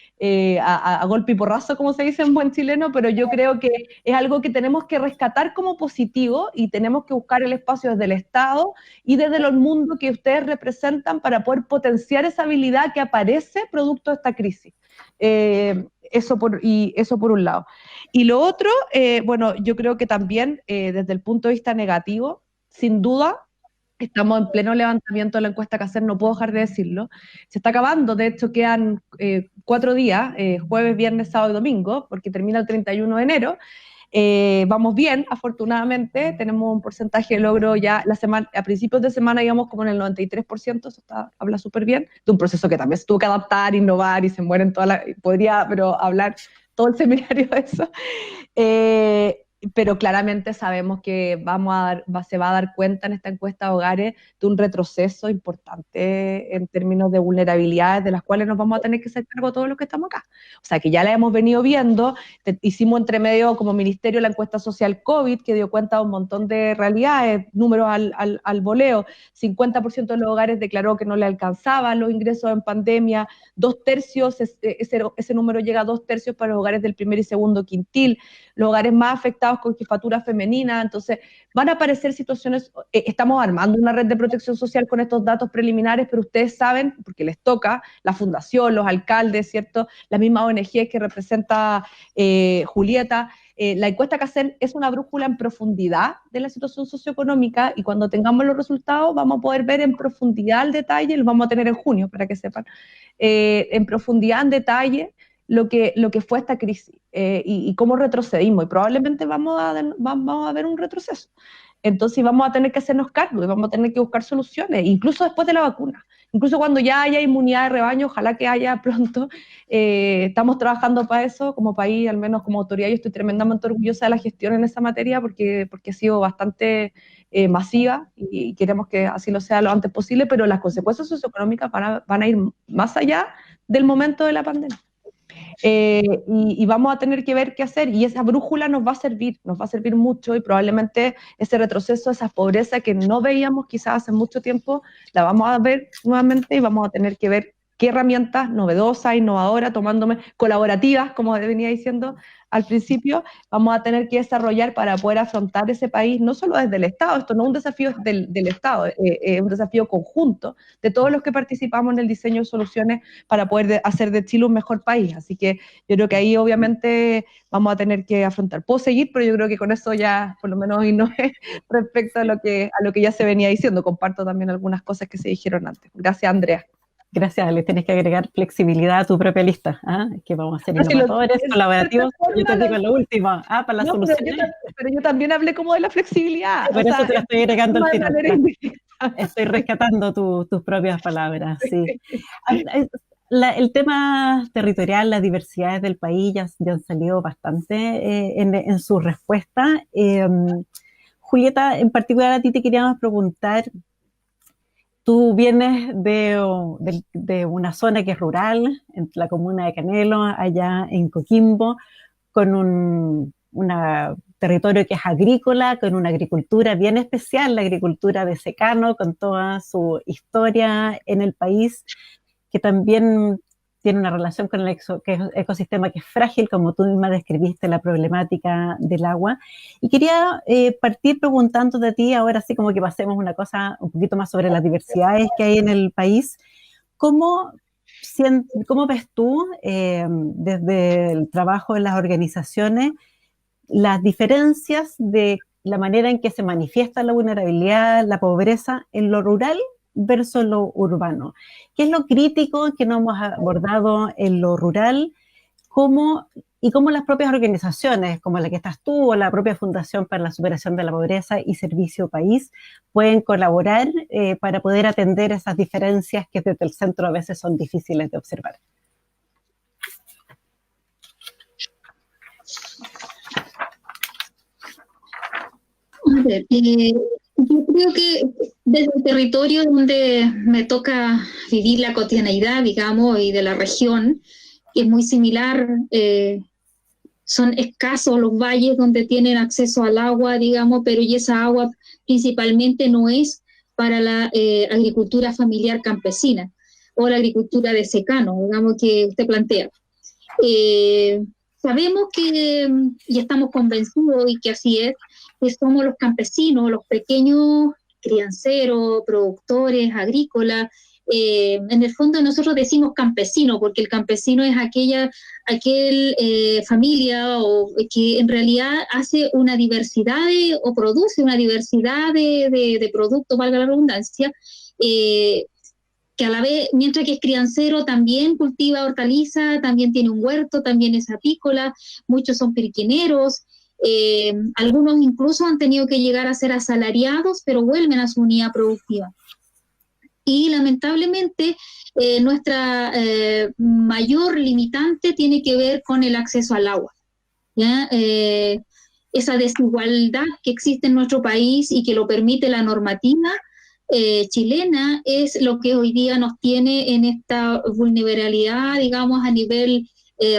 a golpe y porrazo, como se dice en buen chileno, pero yo creo que es algo que tenemos que rescatar como positivo y tenemos que buscar el espacio desde el Estado y desde el mundo que ustedes representan para poder potenciar esa habilidad que aparece producto de esta crisis. Eso por un lado. Y lo otro, bueno, yo creo que también desde el punto de vista negativo, sin duda, estamos en pleno levantamiento de la encuesta CACEN, no puedo dejar de decirlo. Se está acabando, de hecho quedan 4 días, jueves, viernes, sábado y domingo, porque termina el 31 de enero. Vamos bien, afortunadamente, tenemos un porcentaje de logro ya a principios de semana íbamos como en el 93%, eso habla súper bien, de un proceso que también se tuvo que adaptar, innovar y se mueren podría hablar todo el seminario de eso, pero claramente sabemos que se va a dar cuenta en esta encuesta de hogares de un retroceso importante en términos de vulnerabilidades de las cuales nos vamos a tener que hacer cargo todos los que estamos acá. O sea, que ya la hemos venido viendo, hicimos entre medio como ministerio la encuesta social COVID, que dio cuenta de un montón de realidades, números al voleo. 50% de los hogares declaró que no le alcanzaban los ingresos en pandemia, 2/3, ese número llega a 2/3 para los hogares del primer y segundo quintil, los hogares más afectados con jefatura femenina. Entonces van a aparecer situaciones, estamos armando una red de protección social con estos datos preliminares, pero ustedes saben, porque les toca, la fundación, los alcaldes, ¿cierto?, la misma ONG que representa Julieta, la encuesta CACEN es una brújula en profundidad de la situación socioeconómica, y cuando tengamos los resultados vamos a poder ver en profundidad el detalle, los vamos a tener en junio para que sepan, en profundidad, en detalle, lo que fue esta crisis y cómo retrocedimos, y probablemente vamos a ver un retroceso. Entonces vamos a tener que hacernos cargo y vamos a tener que buscar soluciones, incluso después de la vacuna, incluso cuando ya haya inmunidad de rebaño, ojalá que haya pronto. Estamos trabajando para eso como país, al menos como autoridad. Yo estoy tremendamente orgullosa de la gestión en esa materia porque ha sido bastante masiva y queremos que así lo sea lo antes posible, pero las consecuencias socioeconómicas van a ir más allá del momento de la pandemia. Y vamos a tener que ver qué hacer, y esa brújula nos va a servir mucho, y probablemente ese retroceso, esa pobreza que no veíamos quizás hace mucho tiempo, la vamos a ver nuevamente y vamos a tener que ver qué herramientas novedosas, innovadoras, colaborativas, como venía diciendo al principio, vamos a tener que desarrollar para poder afrontar ese país, no solo desde el Estado, esto no es un desafío del Estado, es un desafío conjunto de todos los que participamos en el diseño de soluciones para poder hacer de Chile un mejor país. Así que yo creo que ahí obviamente vamos a tener que afrontar. Puedo seguir, pero yo creo que con eso ya por lo menos innové respecto a lo que ya se venía diciendo. Comparto también algunas cosas que se dijeron antes. Gracias, Andrea. Gracias, Ale. Tienes que agregar flexibilidad a tu propia lista. Que vamos a ser innovadores, colaborativos. Yo te digo lo último, para las soluciones. Pero yo también hablé como de la flexibilidad. Por eso te la estoy agregando al final. Estoy rescatando tus propias palabras. Sí. El tema territorial, las diversidades del país ya han salido bastante en su respuesta. Julieta, en particular a ti te queríamos preguntar. Tú vienes de una zona que es rural, en la comuna de Canelo, allá en Coquimbo, con un territorio que es agrícola, con una agricultura bien especial, la agricultura de secano, con toda su historia en el país, que también tiene una relación con el ecosistema que es frágil, como tú misma describiste la problemática del agua. Y quería partir preguntándote a ti, ahora sí como que pasemos una cosa un poquito más sobre las diversidades que hay en el país. ¿Cómo ves tú, desde el trabajo en las organizaciones, las diferencias de la manera en que se manifiesta la vulnerabilidad, la pobreza en lo rural versus lo urbano? ¿Qué es lo crítico que no hemos abordado en lo rural? ¿Cómo las propias organizaciones, como la que estás tú o la propia Fundación para la Superación de la Pobreza y Servicio País, pueden colaborar para poder atender esas diferencias que desde el centro a veces son difíciles de observar? A ver, yo creo que desde el territorio donde me toca vivir la cotidianeidad, digamos, y de la región, que es muy similar, son escasos los valles donde tienen acceso al agua, digamos, pero y esa agua principalmente no es para la agricultura familiar campesina o la agricultura de secano, digamos, que usted plantea. Sabemos que, y estamos convencidos, y que así es, que somos los campesinos, los pequeños crianceros, productores, agrícolas. En el fondo nosotros decimos campesino, porque el campesino es aquel familia que en realidad hace una diversidad o produce una diversidad de productos, valga la redundancia, que a la vez, mientras que es criancero, también cultiva hortaliza, también tiene un huerto, también es apícola, muchos son pirquineros, algunos incluso han tenido que llegar a ser asalariados, pero vuelven a su unidad productiva. Y lamentablemente nuestra mayor limitante tiene que ver con el acceso al agua, ¿ya? Esa desigualdad que existe en nuestro país y que lo permite la normativa chilena es lo que hoy día nos tiene en esta vulnerabilidad, digamos, a nivel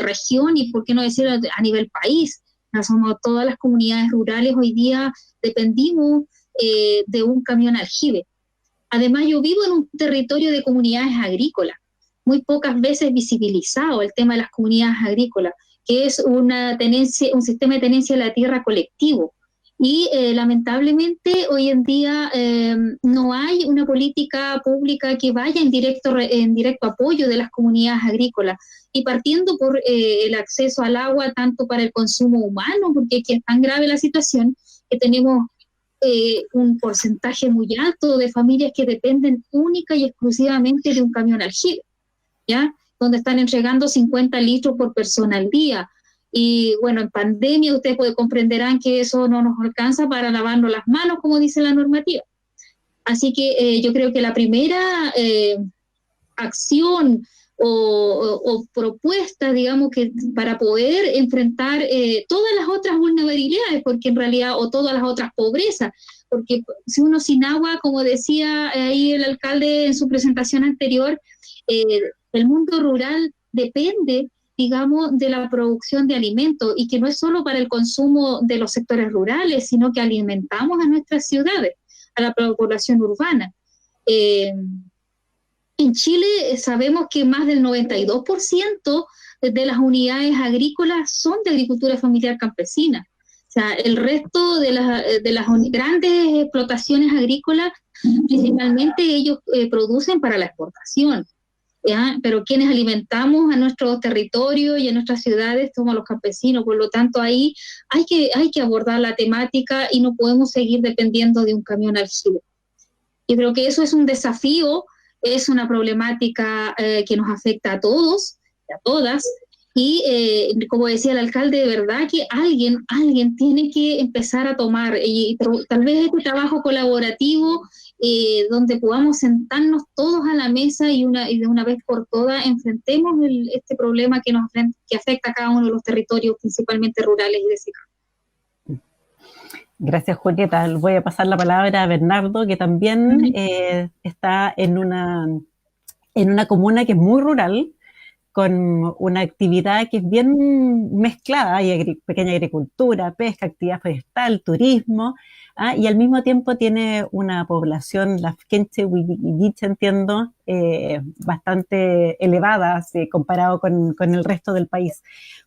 región y, por qué no decirlo, a nivel país. Somos todas las comunidades rurales hoy día dependimos de un camión aljibe. Además, yo vivo en un territorio de comunidades agrícolas, muy pocas veces visibilizado el tema de las comunidades agrícolas, que es un sistema de tenencia de la tierra colectivo. Y lamentablemente hoy en día no hay una política pública que vaya en directo apoyo de las comunidades agrícolas. Y partiendo por el acceso al agua, tanto para el consumo humano, porque es tan grave la situación que tenemos un porcentaje muy alto de familias que dependen única y exclusivamente de un camión aljibe, ¿ya? Donde están entregando 50 litros por persona al día. Y bueno, en pandemia ustedes comprenderán que eso no nos alcanza para lavarnos las manos, como dice la normativa. Así que yo creo que la primera acción o propuesta, digamos, que para poder enfrentar todas las otras vulnerabilidades, porque en realidad, o todas las otras pobrezas, porque si uno sin agua, como decía ahí el alcalde en su presentación anterior, el mundo rural depende, digamos, de la producción de alimentos, y que no es solo para el consumo de los sectores rurales, sino que alimentamos a nuestras ciudades, a la población urbana. En Chile sabemos que más del 92% de las unidades agrícolas son de agricultura familiar campesina. O sea, el resto de las grandes explotaciones agrícolas, principalmente ellos producen para la exportación, ¿ya? Pero quienes alimentamos a nuestro territorio y a nuestras ciudades somos los campesinos. Por lo tanto, ahí hay que abordar la temática y no podemos seguir dependiendo de un camión aljibe. Yo creo que eso es un desafío, es una problemática que nos afecta a todos, a todas, y como decía el alcalde, de verdad que alguien tiene que empezar a tomar, y tal vez este trabajo colaborativo, donde podamos sentarnos todos a la mesa y de una vez por todas enfrentemos este problema que afecta a cada uno de los territorios, principalmente rurales y de secano. Gracias, Julieta. Voy a pasar la palabra a Bernardo, que también está en una comuna que es muy rural, con una actividad que es bien mezclada. Hay pequeña agricultura, pesca, actividad forestal, turismo, y al mismo tiempo tiene una población, la Quenche Huilliche, entiendo, bastante elevada comparado con el resto del país.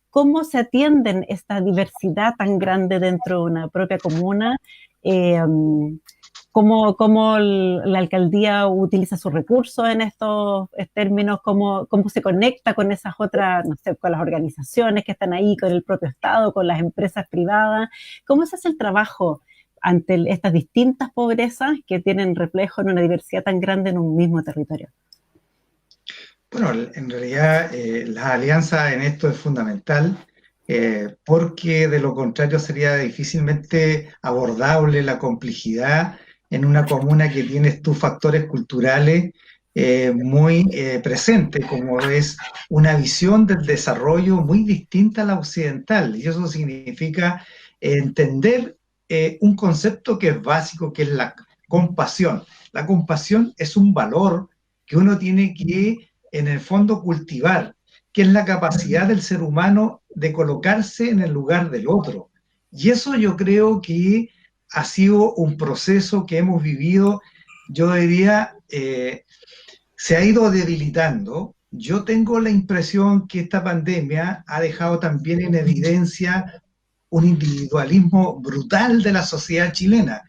¿Cómo se atienden esta diversidad tan grande dentro de una propia comuna? ¿Cómo la alcaldía utiliza sus recursos en estos términos? ¿Cómo se conecta con esas otras, no sé, con las organizaciones que están ahí, con el propio Estado, con las empresas privadas? ¿Cómo se hace el trabajo ante estas distintas pobrezas que tienen reflejo en una diversidad tan grande en un mismo territorio? Bueno, en realidad la alianza en esto es fundamental, porque de lo contrario sería difícilmente abordable la complejidad en una comuna que tiene estos factores culturales muy presentes, como es una visión del desarrollo muy distinta a la occidental. Y eso significa entender un concepto que es básico, que es la compasión. La compasión es un valor que uno tiene que, en el fondo, cultivar, que es la capacidad del ser humano de colocarse en el lugar del otro. Y eso yo creo que ha sido un proceso que hemos vivido, yo diría, se ha ido debilitando. Yo tengo la impresión que esta pandemia ha dejado también en evidencia un individualismo brutal de la sociedad chilena.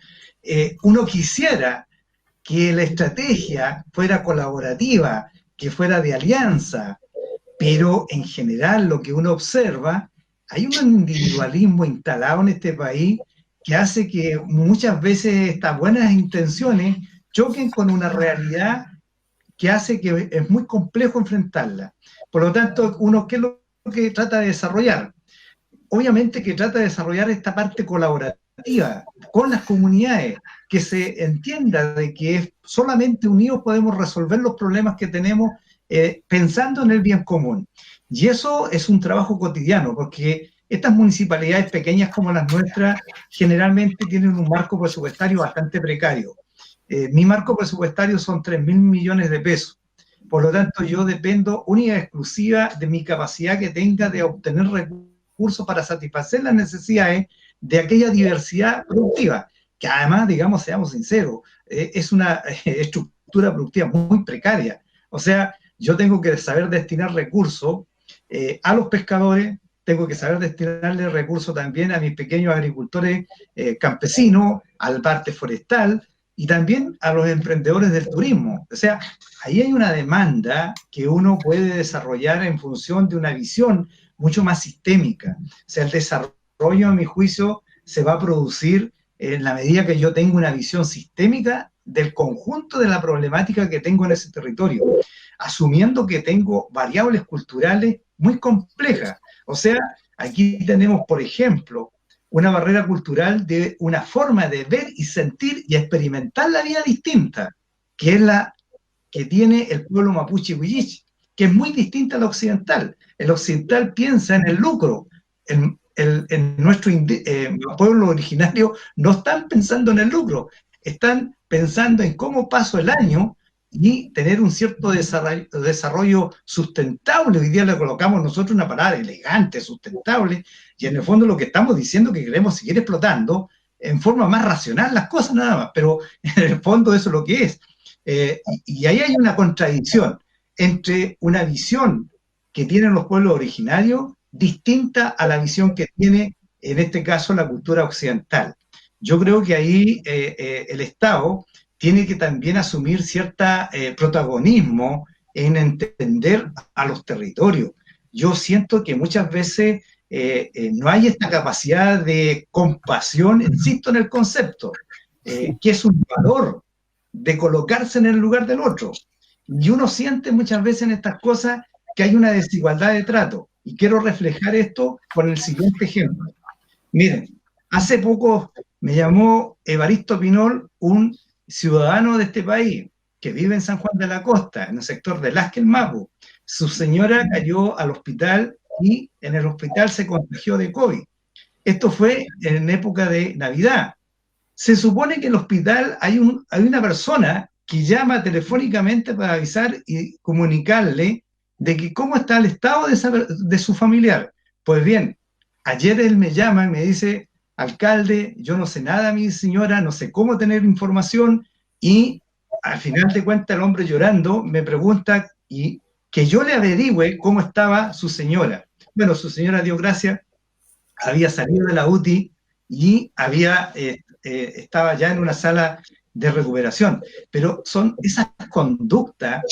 Uno quisiera que la estrategia fuera colaborativa, que fuera de alianza, pero en general lo que uno observa, hay un individualismo instalado en este país que hace que muchas veces estas buenas intenciones choquen con una realidad que hace que es muy complejo enfrentarla. Por lo tanto, uno, ¿qué es lo que trata de desarrollar? Obviamente que trata de desarrollar esta parte colaborativa con las comunidades, que se entienda de que solamente unidos podemos resolver los problemas que tenemos, pensando en el bien común. Y eso es un trabajo cotidiano, porque estas municipalidades pequeñas como las nuestras generalmente tienen un marco presupuestario bastante precario. Mi marco presupuestario son 3.000 millones de pesos. Por lo tanto, yo dependo única y exclusiva de mi capacidad que tenga de obtener recursos para satisfacer las necesidades de aquella diversidad productiva, que además, digamos, seamos sinceros, es una estructura productiva muy precaria. O sea, yo tengo que saber destinar recursos a los pescadores, tengo que saber destinarle recursos también a mis pequeños agricultores campesinos, a la parte forestal y también a los emprendedores del turismo. O sea, ahí hay una demanda que uno puede desarrollar en función de una visión mucho más sistémica. O sea, el desarrollo, a mi juicio, se va a producir en la medida que yo tengo una visión sistémica del conjunto de la problemática que tengo en ese territorio, asumiendo que tengo variables culturales muy complejas. O sea, aquí tenemos, por ejemplo, una barrera cultural de una forma de ver y sentir y experimentar la vida distinta, que es la que tiene el pueblo mapuche huilliche, que es muy distinta a la occidental. El occidental piensa en el lucro. En nuestro pueblo originario no están pensando en el lucro, están pensando en cómo paso el año y tener un cierto desarrollo sustentable. Hoy día le colocamos nosotros una palabra elegante, sustentable, y en el fondo lo que estamos diciendo es que queremos seguir explotando en forma más racional las cosas nada más, pero en el fondo eso es lo que es. Y ahí hay una contradicción entre una visión que tienen los pueblos originarios distinta a la visión que tiene, en este caso, la cultura occidental. Yo creo que ahí el Estado tiene que también asumir cierto protagonismo en entender a los territorios. Yo siento que muchas veces no hay esta capacidad de compasión, insisto en el concepto, que es un valor de colocarse en el lugar del otro. Y uno siente muchas veces en estas cosas que hay una desigualdad de trato. Y quiero reflejar esto con el siguiente ejemplo. Miren, hace poco me llamó Evaristo Pinol, un ciudadano de este país, que vive en San Juan de la Costa, en el sector de Laskel Mapu. Su señora cayó al hospital y en el hospital se contagió de COVID. Esto fue en época de Navidad. Se supone que en el hospital hay una persona que llama telefónicamente para avisar y comunicarle de que cómo está el estado de su familiar. Pues bien, ayer él me llama y me dice, alcalde, yo no sé nada, mi señora, no sé cómo tener información, y al final de cuentas el hombre llorando me pregunta y que yo le averigüe cómo estaba su señora. Bueno, su señora, Dios gracias, había salido de la UTI y estaba ya en una sala de recuperación. Pero son esas conductas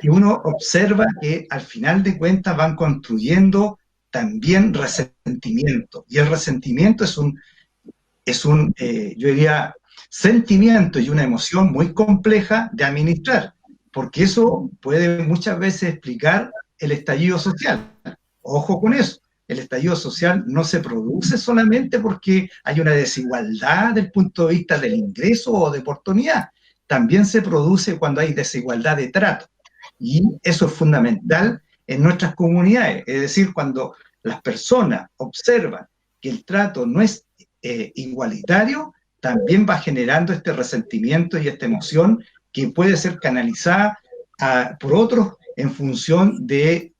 que uno observa que al final de cuentas van construyendo también resentimiento. Y el resentimiento es yo diría, sentimiento y una emoción muy compleja de administrar, porque eso puede muchas veces explicar el estallido social. Ojo con eso. El estallido social no se produce solamente porque hay una desigualdad del punto de vista del ingreso o de oportunidad. También se produce cuando hay desigualdad de trato. Y eso es fundamental en nuestras comunidades. Es decir, cuando las personas observan que el trato no es igualitario, también va generando este resentimiento y esta emoción que puede ser canalizada por otros en función de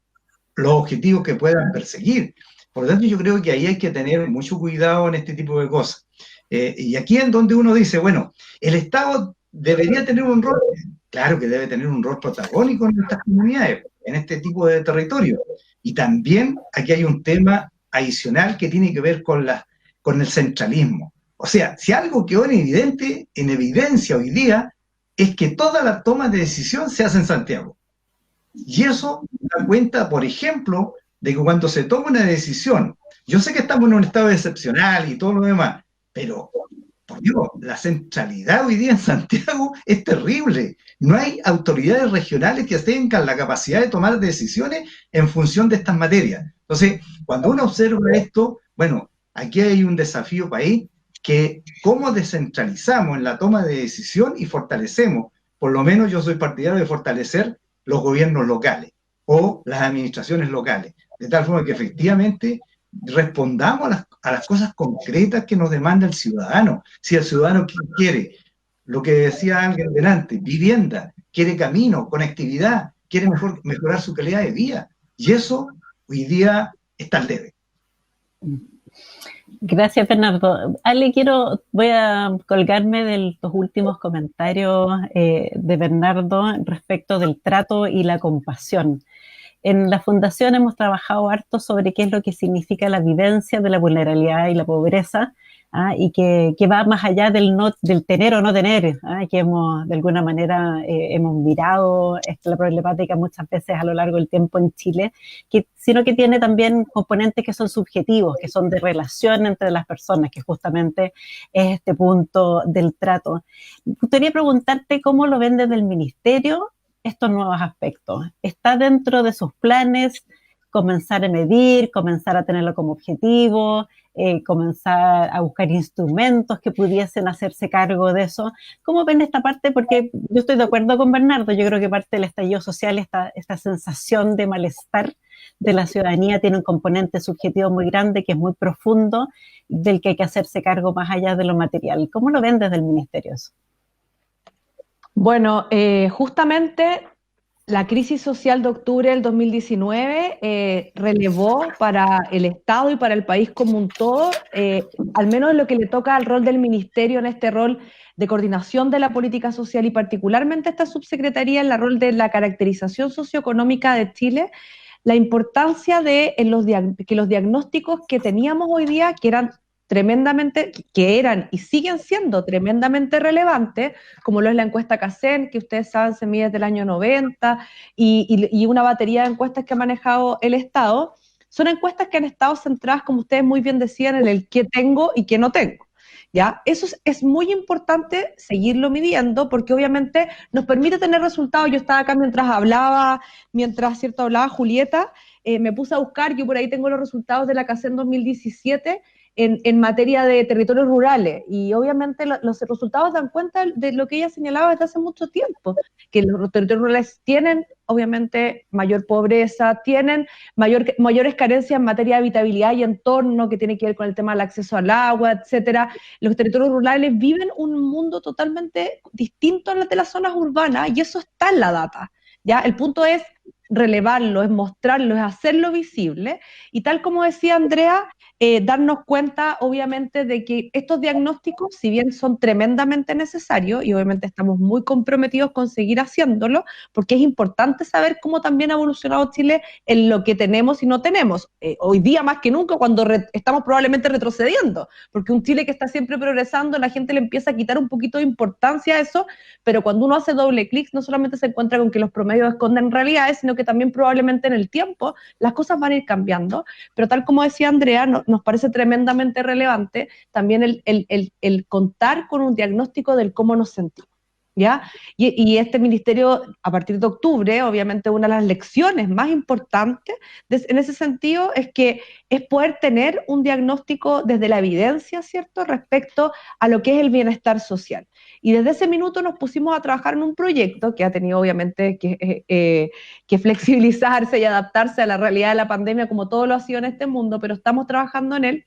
los objetivos que puedan perseguir. Por lo tanto, yo creo que ahí hay que tener mucho cuidado en este tipo de cosas. Y aquí es donde uno dice, bueno, el Estado debería tener un rol, claro que debe tener un rol protagónico en estas comunidades, en este tipo de territorio. Y también aquí hay un tema adicional que tiene que ver con el centralismo. O sea, si algo quedó en evidencia hoy día, es que toda la toma de decisión se hace en Santiago. Y eso da cuenta, por ejemplo, de que cuando se toma una decisión, yo sé que estamos en un estado excepcional y todo lo demás, pero, por Dios, la centralidad hoy día en Santiago es terrible. No hay autoridades regionales que tengan la capacidad de tomar decisiones en función de estas materias. Entonces, cuando uno observa esto, bueno, aquí hay un desafío país, que cómo descentralizamos en la toma de decisión y fortalecemos, por lo menos yo soy partidario de fortalecer los gobiernos locales o las administraciones locales, de tal forma que efectivamente respondamos a las cosas concretas que nos demanda el ciudadano. Si el ciudadano quiere, lo que decía alguien delante, vivienda, quiere camino, conectividad, quiere mejorar su calidad de vida, y eso hoy día está al debe. Gracias, Bernardo. Ale, voy a colgarme de los últimos comentarios de Bernardo respecto del trato y la compasión. En la Fundación hemos trabajado harto sobre qué es lo que significa la vivencia de la vulnerabilidad y la pobreza, y que va más allá del tener o no tener, que de alguna manera hemos mirado la problemática muchas veces a lo largo del tiempo en Chile, sino que tiene también componentes que son subjetivos, que son de relación entre las personas, que justamente es este punto del trato. Me gustaría preguntarte cómo lo ven desde el Ministerio estos nuevos aspectos. ¿Está dentro de sus planes comenzar a medir, comenzar a tenerlo como objetivo, comenzar a buscar instrumentos que pudiesen hacerse cargo de eso? ¿Cómo ven esta parte? Porque yo estoy de acuerdo con Bernardo, yo creo que parte del estallido social, esta sensación de malestar de la ciudadanía tiene un componente subjetivo muy grande, que es muy profundo, del que hay que hacerse cargo más allá de lo material. ¿Cómo lo ven desde el Ministerio eso? Bueno, justamente La crisis social de octubre del 2019 relevó para el Estado y para el país como un todo, al menos en lo que le toca al rol del ministerio en este rol de coordinación de la política social y particularmente esta subsecretaría en el rol de la caracterización socioeconómica de Chile, la importancia de que los diagnósticos que teníamos hoy día, que eran y siguen siendo tremendamente relevantes, como lo es la encuesta CACEN, que ustedes saben se mide desde el año 90, y una batería de encuestas que ha manejado el Estado, son encuestas que han estado centradas, como ustedes muy bien decían, en el qué tengo y qué no tengo. ¿Ya? Eso es muy importante seguirlo midiendo porque obviamente nos permite tener resultados. Yo estaba acá hablaba Julieta, me puse a buscar, yo por ahí tengo los resultados de la CACEN 2017 en materia de territorios rurales y obviamente los resultados dan cuenta de lo que ella señalaba desde hace mucho tiempo, que los territorios rurales tienen obviamente mayor pobreza, tienen mayores carencias en materia de habitabilidad y entorno, que tiene que ver con el tema del acceso al agua, etcétera. Los territorios rurales viven un mundo totalmente distinto al de las zonas urbanas y eso está en la data. ¿Ya? El punto es relevarlo, es mostrarlo, es hacerlo visible y tal como decía Andrea, darnos cuenta obviamente de que estos diagnósticos, si bien son tremendamente necesarios y obviamente estamos muy comprometidos con seguir haciéndolo, porque es importante saber cómo también ha evolucionado Chile en lo que tenemos y no tenemos. Hoy día más que nunca cuando estamos probablemente retrocediendo, porque un Chile que está siempre progresando, la gente le empieza a quitar un poquito de importancia a eso, pero cuando uno hace doble clic no solamente se encuentra con que los promedios esconden realidades, sino que también probablemente en el tiempo las cosas van a ir cambiando, pero tal como decía Andrea, nos parece tremendamente relevante también el contar con un diagnóstico del cómo nos sentimos. ¿Ya? Y este ministerio, a partir de octubre, obviamente una de las lecciones más importantes en ese sentido es que es poder tener un diagnóstico desde la evidencia, ¿cierto?, respecto a lo que es el bienestar social. Y desde ese minuto nos pusimos a trabajar en un proyecto que ha tenido obviamente que flexibilizarse y adaptarse a la realidad de la pandemia como todo lo ha sido en este mundo, pero estamos trabajando en él.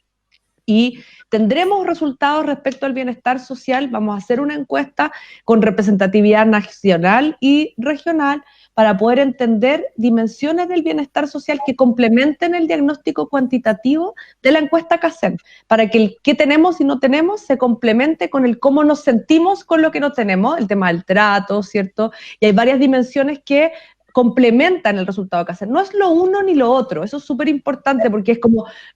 Y tendremos resultados respecto al bienestar social. Vamos a hacer una encuesta con representatividad nacional y regional para poder entender dimensiones del bienestar social que complementen el diagnóstico cuantitativo de la encuesta CACEN, para que el qué tenemos y no tenemos se complemente con el cómo nos sentimos con lo que no tenemos, el tema del trato, ¿cierto? Y hay varias dimensiones que complementan el resultado que hacen. No es lo uno ni lo otro, eso es súper importante porque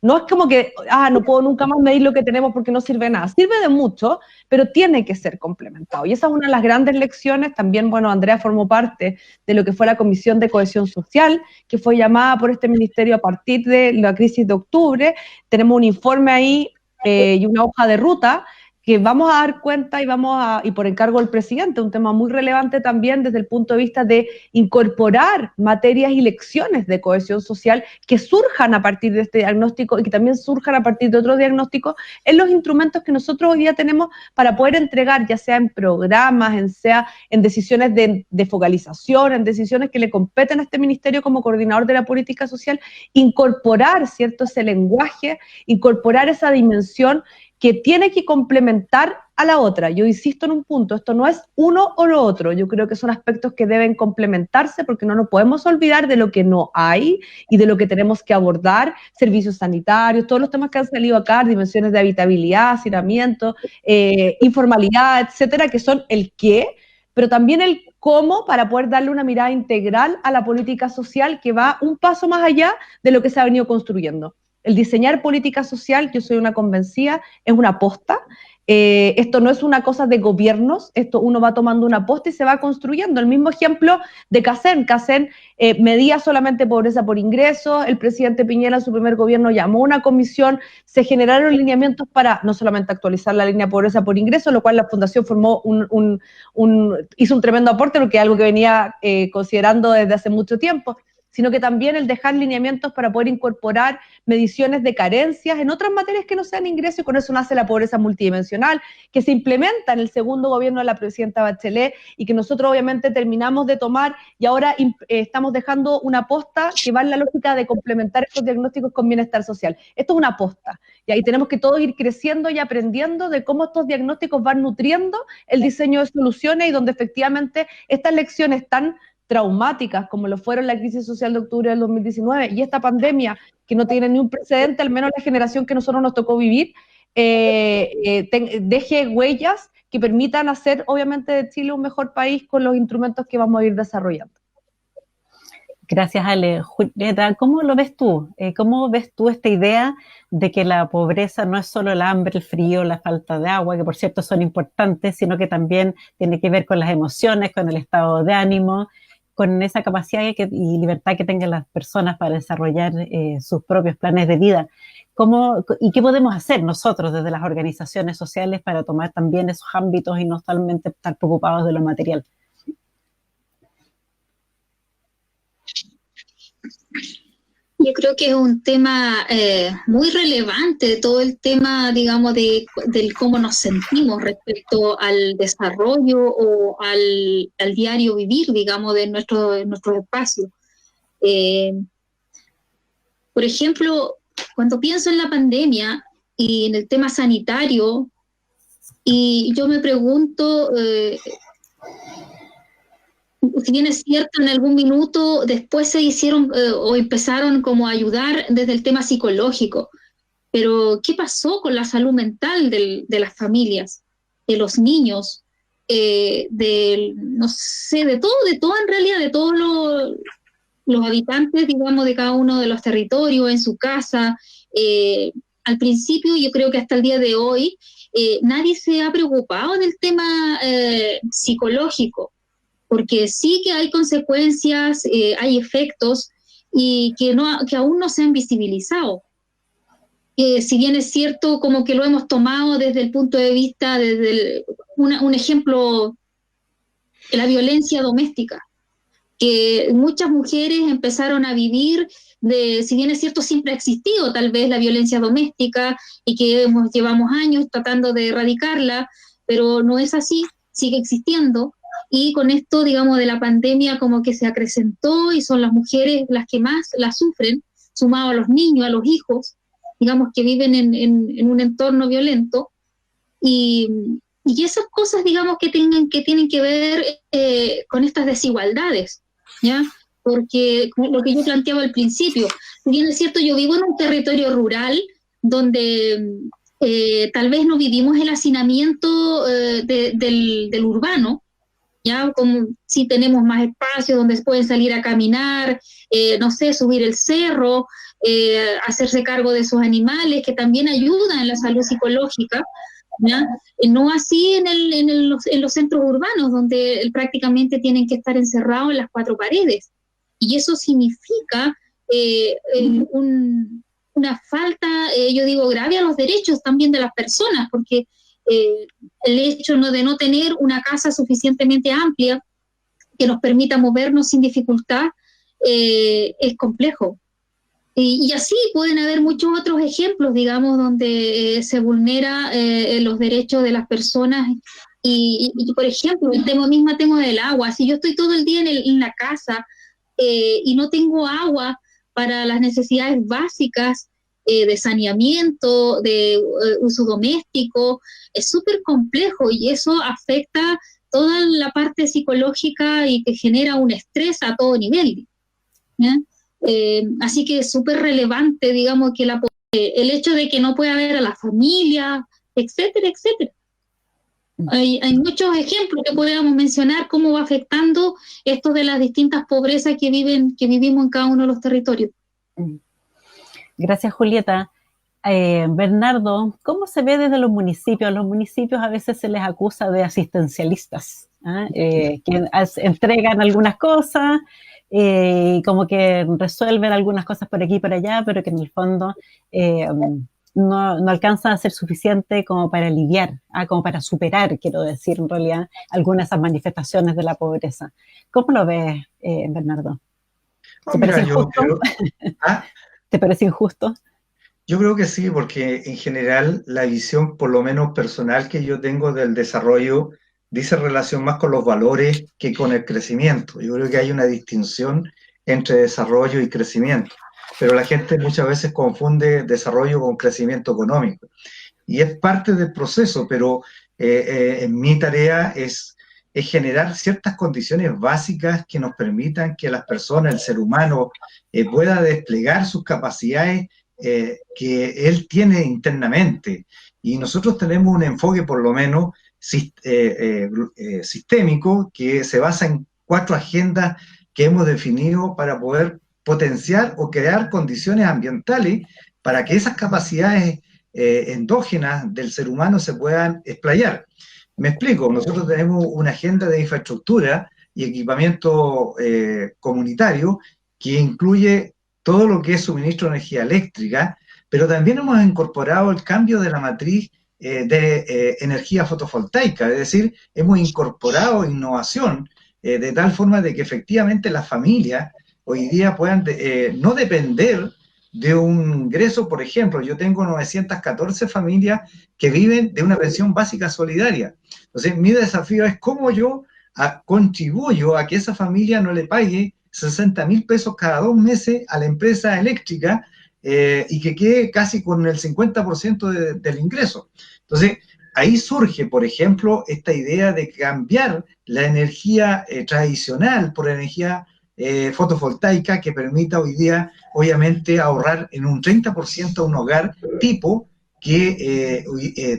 no es como que, no puedo nunca más medir lo que tenemos porque no sirve nada. Sirve de mucho, pero tiene que ser complementado. Y esa es una de las grandes lecciones. También, bueno, Andrea formó parte de lo que fue la Comisión de Cohesión Social, que fue llamada por este ministerio a partir de la crisis de octubre. Tenemos un informe ahí y una hoja de ruta que vamos a dar cuenta y por encargo del presidente, un tema muy relevante también desde el punto de vista de incorporar materias y lecciones de cohesión social que surjan a partir de este diagnóstico y que también surjan a partir de otros diagnósticos en los instrumentos que nosotros hoy día tenemos para poder entregar, ya sea en programas, sea en decisiones de focalización, en decisiones que le competen a este ministerio como coordinador de la política social, incorporar, ¿cierto?, ese lenguaje, incorporar esa dimensión que tiene que complementar a la otra. Yo insisto en un punto, esto no es uno o lo otro, yo creo que son aspectos que deben complementarse porque no nos podemos olvidar de lo que no hay y de lo que tenemos que abordar, servicios sanitarios, todos los temas que han salido acá, dimensiones de habitabilidad, hacinamiento, informalidad, etcétera, que son el qué, pero también el cómo para poder darle una mirada integral a la política social que va un paso más allá de lo que se ha venido construyendo. El diseñar política social, yo soy una convencida, es una aposta. Esto no es una cosa de gobiernos, esto uno va tomando una aposta y se va construyendo. El mismo ejemplo de CACEN. CACEN medía solamente pobreza por ingresos, el presidente Piñera en su primer gobierno llamó a una comisión, se generaron lineamientos para no solamente actualizar la línea de pobreza por ingresos, lo cual la Fundación formó hizo un tremendo aporte, porque es algo que venía considerando desde hace mucho tiempo, sino que también el dejar lineamientos para poder incorporar mediciones de carencias en otras materias que no sean ingresos, y con eso nace la pobreza multidimensional, que se implementa en el segundo gobierno de la presidenta Bachelet y que nosotros obviamente terminamos de tomar y ahora estamos dejando una aposta que va en la lógica de complementar estos diagnósticos con bienestar social. Esto es una aposta, y ahí tenemos que todos ir creciendo y aprendiendo de cómo estos diagnósticos van nutriendo el diseño de soluciones y donde efectivamente estas lecciones tan traumáticas, como lo fueron la crisis social de octubre del 2019 y esta pandemia, que no tiene ni un precedente, al menos la generación que nosotros nos tocó vivir, deje huellas que permitan hacer, obviamente, de Chile un mejor país con los instrumentos que vamos a ir desarrollando. Gracias, Ale. Julieta, ¿cómo lo ves tú? ¿Cómo ves tú esta idea de que la pobreza no es solo el hambre, el frío, la falta de agua, que por cierto son importantes, sino que también tiene que ver con las emociones, con el estado de ánimo, con esa capacidad y libertad que tengan las personas para desarrollar sus propios planes de vida? ¿Y qué podemos hacer nosotros desde las organizaciones sociales para tomar también esos ámbitos y no solamente estar preocupados de lo material? Yo creo que es un tema muy relevante, todo el tema, digamos, del cómo nos sentimos respecto al desarrollo o al diario vivir, digamos, de nuestros espacios. Por ejemplo, cuando pienso en la pandemia y en el tema sanitario, y yo me pregunto, si bien es cierto, en algún minuto después se hicieron o empezaron como a ayudar desde el tema psicológico, pero ¿qué pasó con la salud mental de las familias, de los niños, no sé, de todo en realidad, de todos los habitantes, digamos, de cada uno de los territorios, en su casa? Al principio, yo creo que hasta el día de hoy, nadie se ha preocupado del tema psicológico, porque sí que hay consecuencias, hay efectos y que aún no se han visibilizado. Si bien es cierto, como que lo hemos tomado desde el punto de vista, un ejemplo, la violencia doméstica, que muchas mujeres empezaron a vivir, si bien es cierto, siempre ha existido tal vez la violencia doméstica y que llevamos años tratando de erradicarla, pero no es así, sigue existiendo. Y con esto, digamos, de la pandemia como que se acrecentó y son las mujeres las que más la sufren, sumado a los niños, a los hijos, digamos, que viven en un entorno violento. Y esas cosas, digamos, que tienen que ver con estas desigualdades, ¿ya? Porque lo que yo planteaba al principio, si bien es cierto, yo vivo en un territorio rural donde tal vez no vivimos el hacinamiento del urbano, ya, como si tenemos más espacio donde pueden salir a caminar, no sé, subir el cerro, hacerse cargo de sus animales, que también ayudan en la salud psicológica, ¿ya? No así en los centros urbanos, donde prácticamente tienen que estar encerrados en las cuatro paredes. Y eso significa una falta, yo digo, grave a los derechos también de las personas, porque el hecho de no tener una casa suficientemente amplia que nos permita movernos sin dificultad es complejo. Y así pueden haber muchos otros ejemplos, digamos, donde se vulnera los derechos de las personas. Y por ejemplo, el tema del agua. Si yo estoy todo el día en la casa y no tengo agua para las necesidades básicas, de saneamiento, de uso doméstico, es súper complejo y eso afecta toda la parte psicológica y que genera un estrés a todo nivel, ¿ya? Así que es súper relevante, digamos, que el hecho de que no pueda haber a la familia, etcétera, etcétera. Hay muchos ejemplos que podríamos mencionar cómo va afectando esto de las distintas pobrezas que vivimos en cada uno de los territorios. Gracias, Julieta. Bernardo, ¿cómo se ve desde los municipios? A los municipios a veces se les acusa de asistencialistas, que entregan algunas cosas, como que resuelven algunas cosas por aquí y por allá, pero que en el fondo no alcanzan a ser suficiente como para aliviar, como para superar, quiero decir, en realidad, algunas de esas manifestaciones de la pobreza. ¿Cómo lo ves, Bernardo? ¿Te parece injusto? ¿Te parece injusto? Yo creo que sí, porque en general la visión, por lo menos personal, que yo tengo del desarrollo dice relación más con los valores que con el crecimiento. Yo creo que hay una distinción entre desarrollo y crecimiento, pero la gente muchas veces confunde desarrollo con crecimiento económico. Y es parte del proceso, pero en mi tarea es es generar ciertas condiciones básicas que nos permitan que las personas, el ser humano, pueda desplegar sus capacidades que él tiene internamente. Y nosotros tenemos un enfoque, por lo menos, sistémico, que se basa en 4 agendas que hemos definido para poder potenciar o crear condiciones ambientales para que esas capacidades endógenas del ser humano se puedan explayar. Me explico, nosotros tenemos una agenda de infraestructura y equipamiento comunitario que incluye todo lo que es suministro de energía eléctrica, pero también hemos incorporado el cambio de la matriz de energía fotovoltaica, es decir, hemos incorporado innovación de tal forma de que efectivamente las familias hoy día puedan no depender de un ingreso. Por ejemplo, yo tengo 914 familias que viven de una pensión básica solidaria. Entonces, mi desafío es cómo yo contribuyo a que esa familia no le pague 60.000 pesos cada 2 meses a la empresa eléctrica y que quede casi con el 50% del ingreso. Entonces, ahí surge, por ejemplo, esta idea de cambiar la energía tradicional por energía fotovoltaica que permita hoy día, obviamente, ahorrar en un 30% a un hogar tipo que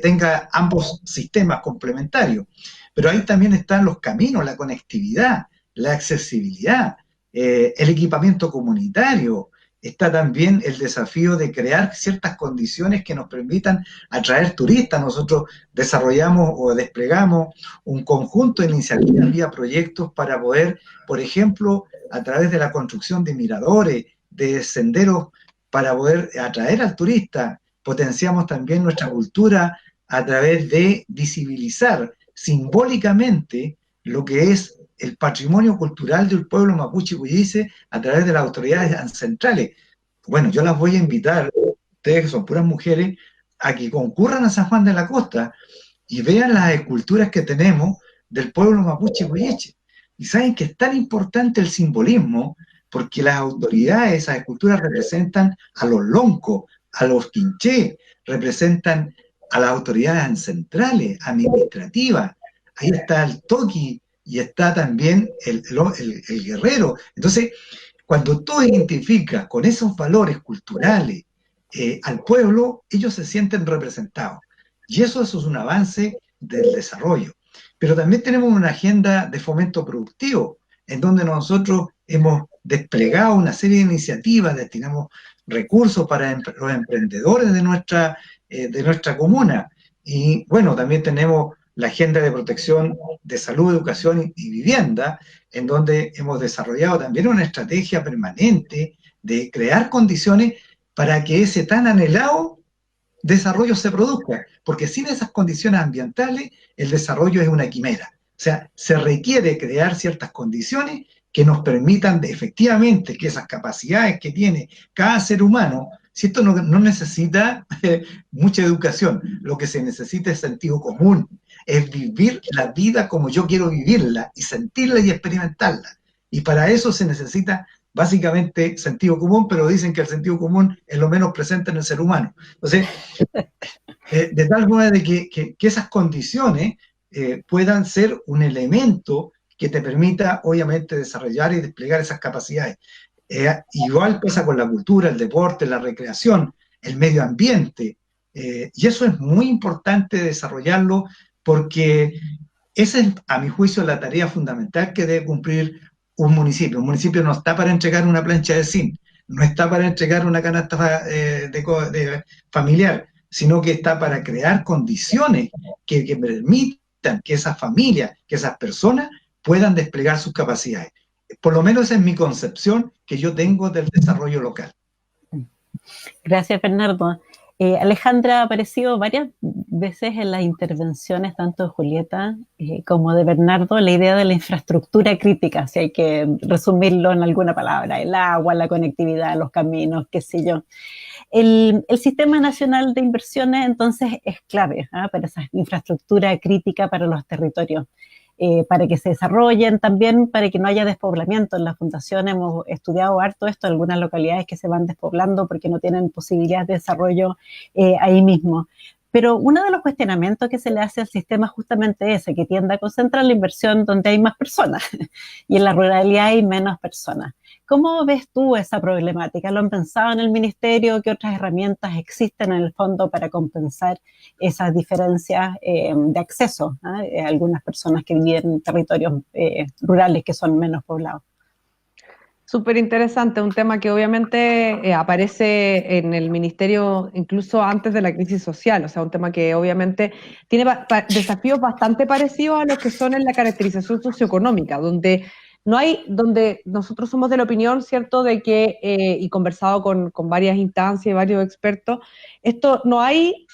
tenga ambos sistemas complementarios. Pero ahí también están los caminos, la conectividad, la accesibilidad, el equipamiento comunitario. Está también el desafío de crear ciertas condiciones que nos permitan atraer turistas. Nosotros desarrollamos o desplegamos un conjunto de iniciativas vía proyectos para poder, por ejemplo, a través de la construcción de miradores, de senderos, para poder atraer al turista. Potenciamos también nuestra cultura a través de visibilizar simbólicamente lo que es el patrimonio cultural del pueblo mapuche huilliche a través de las autoridades ancestrales. Bueno, yo las voy a invitar, ustedes que son puras mujeres, a que concurran a San Juan de la Costa y vean las esculturas que tenemos del pueblo mapuche huilliche. Y saben que es tan importante el simbolismo porque las autoridades, esas esculturas representan a los loncos, a los quinché, representan a las autoridades ancestrales, administrativas. Ahí está el toqui, y está también el guerrero. Entonces, cuando tú identificas con esos valores culturales al pueblo, ellos se sienten representados. Y eso es un avance del desarrollo. Pero también tenemos una agenda de fomento productivo, en donde nosotros hemos desplegado una serie de iniciativas, destinamos recursos para los emprendedores de nuestra comuna. Y bueno, también tenemos la agenda de protección de salud, educación y vivienda, en donde hemos desarrollado también una estrategia permanente de crear condiciones para que ese tan anhelado desarrollo se produzca, porque sin esas condiciones ambientales el desarrollo es una quimera. O sea, se requiere crear ciertas condiciones que nos permitan efectivamente que esas capacidades que tiene cada ser humano, si esto no necesita mucha educación, lo que se necesita es sentido común, es vivir la vida como yo quiero vivirla y sentirla y experimentarla. Y para eso se necesita básicamente sentido común, pero dicen que el sentido común es lo menos presente en el ser humano. Entonces, de tal manera de que esas condiciones puedan ser un elemento que te permita, obviamente, desarrollar y desplegar esas capacidades. Igual pasa con la cultura, el deporte, la recreación, el medio ambiente, y eso es muy importante desarrollarlo porque esa es, a mi juicio, la tarea fundamental que debe cumplir un municipio. Un municipio no está para entregar una plancha de zinc, no está para entregar una canasta familiar, sino que está para crear condiciones que permitan que esas familias, que esas personas puedan desplegar sus capacidades. Por lo menos esa es mi concepción que yo tengo del desarrollo local. Gracias, Bernardo. Alejandra ha aparecido varias veces en las intervenciones, tanto de Julieta como de Bernardo, la idea de la infraestructura crítica, si hay que resumirlo en alguna palabra, el agua, la conectividad, los caminos, qué sé yo. El Sistema Nacional de Inversiones, entonces, es clave para esa infraestructura crítica para los territorios. Para que se desarrollen, también para que no haya despoblamiento. En la Fundación hemos estudiado harto esto, algunas localidades que se van despoblando porque no tienen posibilidades de desarrollo ahí mismo. Pero uno de los cuestionamientos que se le hace al sistema es justamente ese, que tiende a concentrar la inversión donde hay más personas y en la ruralidad hay menos personas. ¿Cómo ves tú esa problemática? ¿Lo han pensado en el ministerio? ¿Qué otras herramientas existen en el fondo para compensar esas diferencias de acceso a algunas personas que viven en territorios rurales que son menos poblados? Súper interesante, un tema que obviamente aparece en el ministerio incluso antes de la crisis social, o sea, un tema que obviamente tiene desafíos bastante parecidos a los que son en la caracterización socioeconómica, donde nosotros somos de la opinión, ¿cierto?, de que, y conversado con varias instancias y varios expertos, esto no hay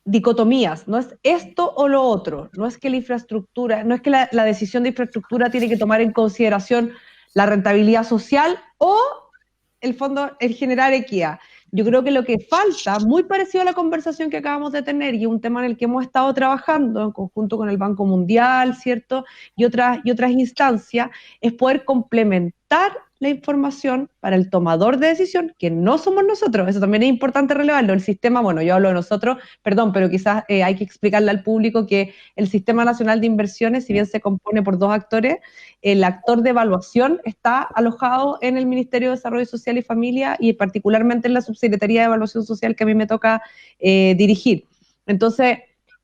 dicotomías, no es esto o lo otro, no es que la infraestructura, no es que la decisión de infraestructura tiene que tomar en consideración la rentabilidad social o el generar equidad. Yo creo que lo que falta, muy parecido a la conversación que acabamos de tener y un tema en el que hemos estado trabajando en conjunto con el Banco Mundial, ¿cierto? Y otras instancias, es poder complementar la información para el tomador de decisión, que no somos nosotros. Eso también es importante relevarlo. El sistema, bueno, yo hablo de nosotros, perdón, pero quizás hay que explicarle al público que el Sistema Nacional de Inversiones, si bien se compone por 2 actores, el actor de evaluación está alojado en el Ministerio de Desarrollo Social y Familia y particularmente en la Subsecretaría de Evaluación Social que a mí me toca dirigir. Entonces,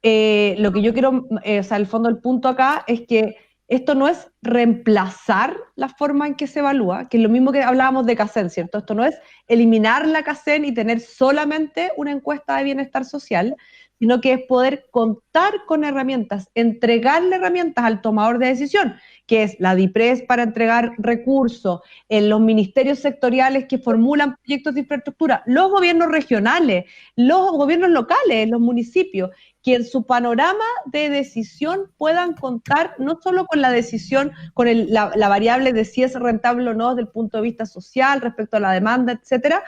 lo que yo quiero, o sea, el fondo del punto acá es que esto no es reemplazar la forma en que se evalúa, que es lo mismo que hablábamos de CACEN, ¿cierto? Esto no es eliminar la CACEN y tener solamente una encuesta de bienestar social, sino que es poder contar con herramientas, entregarle herramientas al tomador de decisión, que es la DIPRES para entregar recursos, en los ministerios sectoriales que formulan proyectos de infraestructura, los gobiernos regionales, los gobiernos locales, los municipios, que en su panorama de decisión puedan contar no solo con la decisión, con la variable de si es rentable o no desde el punto de vista social, respecto a la demanda, etcétera,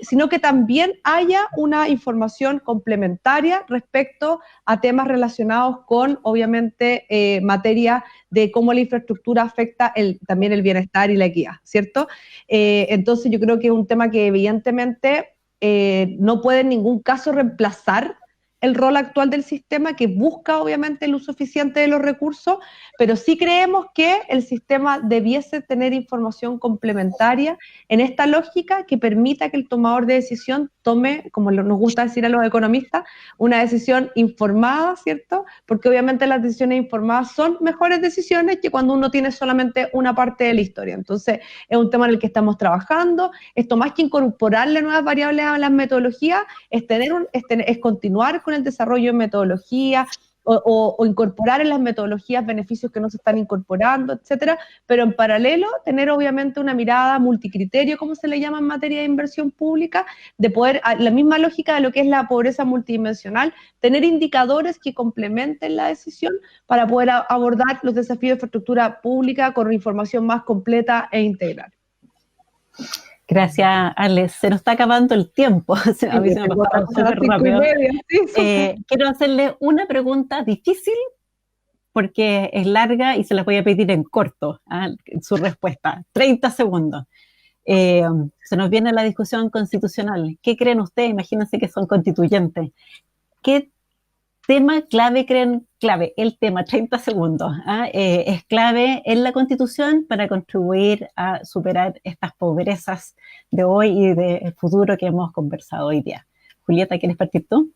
sino que también haya una información complementaria respecto a temas relacionados con, obviamente, materia de cómo la infraestructura afecta también el bienestar y la equidad, ¿cierto? Entonces yo creo que es un tema que evidentemente no puede en ningún caso reemplazar el rol actual del sistema, que busca obviamente el uso eficiente de los recursos, pero sí creemos que el sistema debiese tener información complementaria en esta lógica que permita que el tomador de decisión tome, como nos gusta decir a los economistas, una decisión informada, ¿cierto? Porque obviamente las decisiones informadas son mejores decisiones que cuando uno tiene solamente una parte de la historia. Entonces, es un tema en el que estamos trabajando. Esto, más que incorporarle nuevas variables a las metodologías, es continuar con el desarrollo de metodología o incorporar en las metodologías beneficios que no se están incorporando, etcétera, pero en paralelo tener obviamente una mirada multicriterio, como se le llama en materia de inversión pública, de poder, la misma lógica de lo que es la pobreza multidimensional, tener indicadores que complementen la decisión para poder abordar los desafíos de infraestructura pública con información más completa e integral. Gracias, Ale. Se nos está acabando el tiempo. A mí se me ha pasado súper rápido. Quiero hacerle una pregunta difícil porque es larga y se las voy a pedir en corto, su respuesta. 30 segundos. Se nos viene la discusión constitucional. ¿Qué creen ustedes? Imagínense que son constituyentes. ¿Qué tema clave creen clave? El tema, 30 segundos, es clave en la Constitución para contribuir a superar estas pobrezas de hoy y del futuro que hemos conversado hoy día. Julieta, ¿quieres partir tú?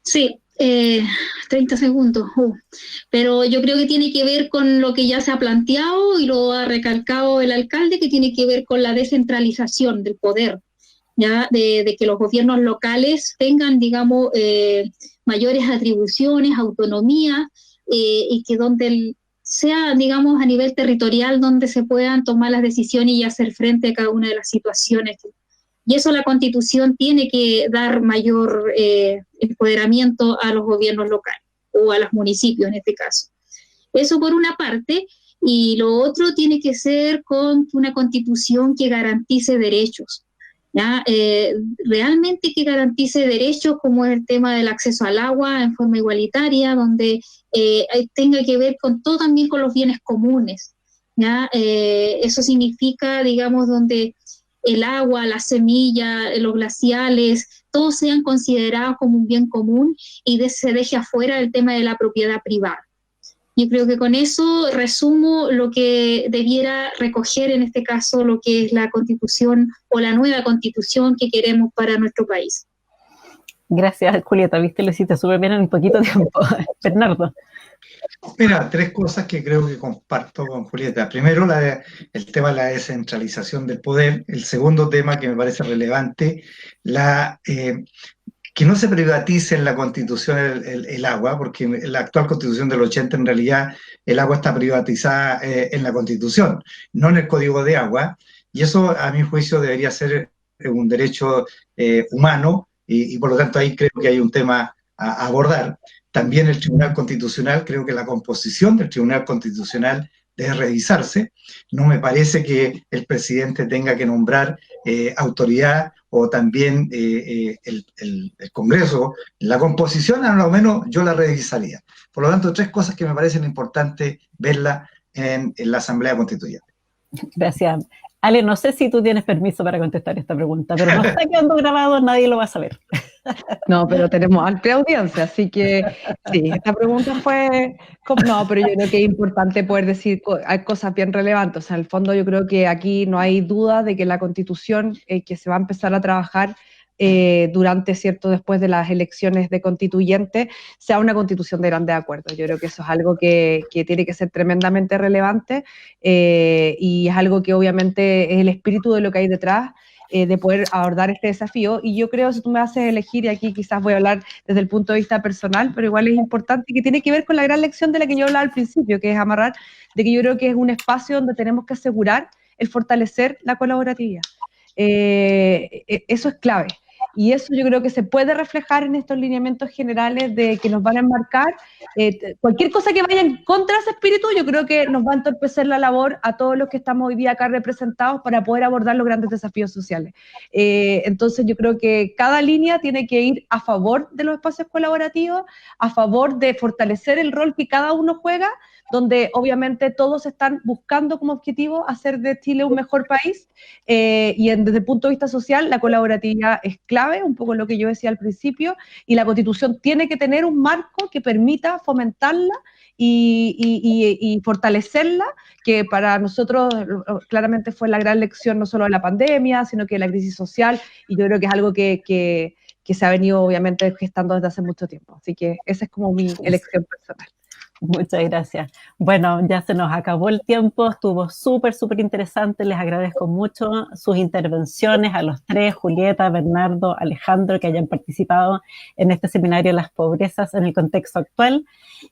Sí, 30 segundos. Pero yo creo que tiene que ver con lo que ya se ha planteado y lo ha recalcado el alcalde, que tiene que ver con la descentralización del poder. ¿Ya? De que los gobiernos locales tengan, digamos, mayores atribuciones, autonomía, y que donde sea, digamos, a nivel territorial donde se puedan tomar las decisiones y hacer frente a cada una de las situaciones. Y eso la Constitución tiene que dar mayor empoderamiento a los gobiernos locales, o a los municipios en este caso. Eso por una parte, y lo otro tiene que ser con una Constitución que garantice derechos. ¿Ya? Realmente que garantice derechos, como es el tema del acceso al agua en forma igualitaria, donde tenga que ver con todo, también con los bienes comunes, ¿ya? Eso significa, digamos, donde el agua, la semilla, los glaciales, todos sean considerados como un bien común y se deje afuera el tema de la propiedad privada. Yo creo que con eso resumo lo que debiera recoger en este caso lo que es la Constitución o la nueva Constitución que queremos para nuestro país. Gracias, Julieta, viste, lo hiciste súper bien en un poquito tiempo. Bernardo. Mira, tres cosas que creo que comparto con Julieta. Primero, el tema de la descentralización del poder. El segundo tema que me parece relevante, que no se privatice en la Constitución el agua, porque en la actual Constitución del 80 en realidad el agua está privatizada en la Constitución, no en el Código de Agua, y eso a mi juicio debería ser un derecho humano, y por lo tanto ahí creo que hay un tema a abordar. También el Tribunal Constitucional, creo que la composición del Tribunal Constitucional debe revisarse. No me parece que el presidente tenga que nombrar autoridad o también el Congreso. La composición, a lo menos, yo la revisaría. Por lo tanto, tres cosas que me parecen importantes verla en la Asamblea Constituyente. Gracias. Ale, no sé si tú tienes permiso para contestar esta pregunta, pero no está quedando grabado, nadie lo va a saber. No, pero tenemos amplia audiencia, así que sí, esta pregunta fue... No, pero yo creo que es importante poder decir hay cosas bien relevantes. O sea, en el fondo yo creo que aquí no hay duda de que la Constitución que se va a empezar a trabajar después de las elecciones de constituyentes, sea una constitución de grandes acuerdos. Yo creo que eso es algo que tiene que ser tremendamente relevante y es algo que obviamente es el espíritu de lo que hay detrás, de poder abordar este desafío. Y yo creo, si tú me haces elegir, y aquí quizás voy a hablar desde el punto de vista personal, pero igual es importante, que tiene que ver con la gran lección de la que yo hablaba al principio, que es amarrar, de que yo creo que es un espacio donde tenemos que asegurar el fortalecer la colaboratividad. Eso es clave. Y eso yo creo que se puede reflejar en estos lineamientos generales de que nos van a enmarcar. Cualquier cosa que vaya en contra de ese espíritu, yo creo que nos va a entorpecer la labor a todos los que estamos hoy día acá representados para poder abordar los grandes desafíos sociales. Entonces yo creo que cada línea tiene que ir a favor de los espacios colaborativos, a favor de fortalecer el rol que cada uno juega, donde obviamente todos están buscando como objetivo hacer de Chile un mejor país, y desde el punto de vista social la colaboratividad es clave, un poco lo que yo decía al principio, y la Constitución tiene que tener un marco que permita fomentarla y fortalecerla, que para nosotros claramente fue la gran lección no solo de la pandemia, sino que de la crisis social, y yo creo que es algo que se ha venido obviamente gestando desde hace mucho tiempo. Así que esa es como mi elección personal. Muchas gracias. Bueno, ya se nos acabó el tiempo, estuvo súper interesante, les agradezco mucho sus intervenciones a los tres, Julieta, Bernardo, Alejandro, que hayan participado en este seminario Las pobrezas en el contexto actual.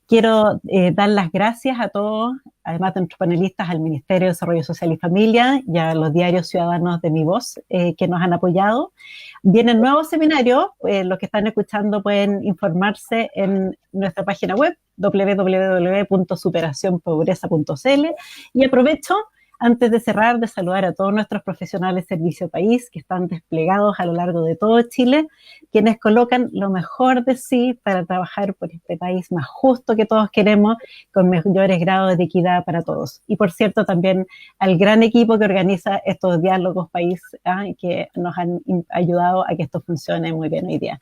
Quiero dar las gracias a todos, además de nuestros panelistas, al Ministerio de Desarrollo Social y Familia y a los diarios ciudadanos de Mi Voz que nos han apoyado. Vienen nuevos seminarios, los que están escuchando pueden informarse en nuestra página web www.superacionpobreza.cl, y aprovecho antes de cerrar de saludar a todos nuestros profesionales Servicio País que están desplegados a lo largo de todo Chile, quienes colocan lo mejor de sí para trabajar por este país más justo que todos queremos, con mayores grados de equidad para todos. Y por cierto también al gran equipo que organiza estos diálogos país, que nos han ayudado a que esto funcione muy bien hoy día.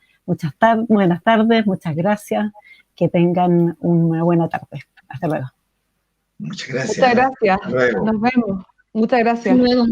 Buenas tardes, muchas gracias, que tengan una buena tarde. Hasta luego. Muchas gracias. Muchas gracias. Nos vemos. Muchas gracias. Hasta luego.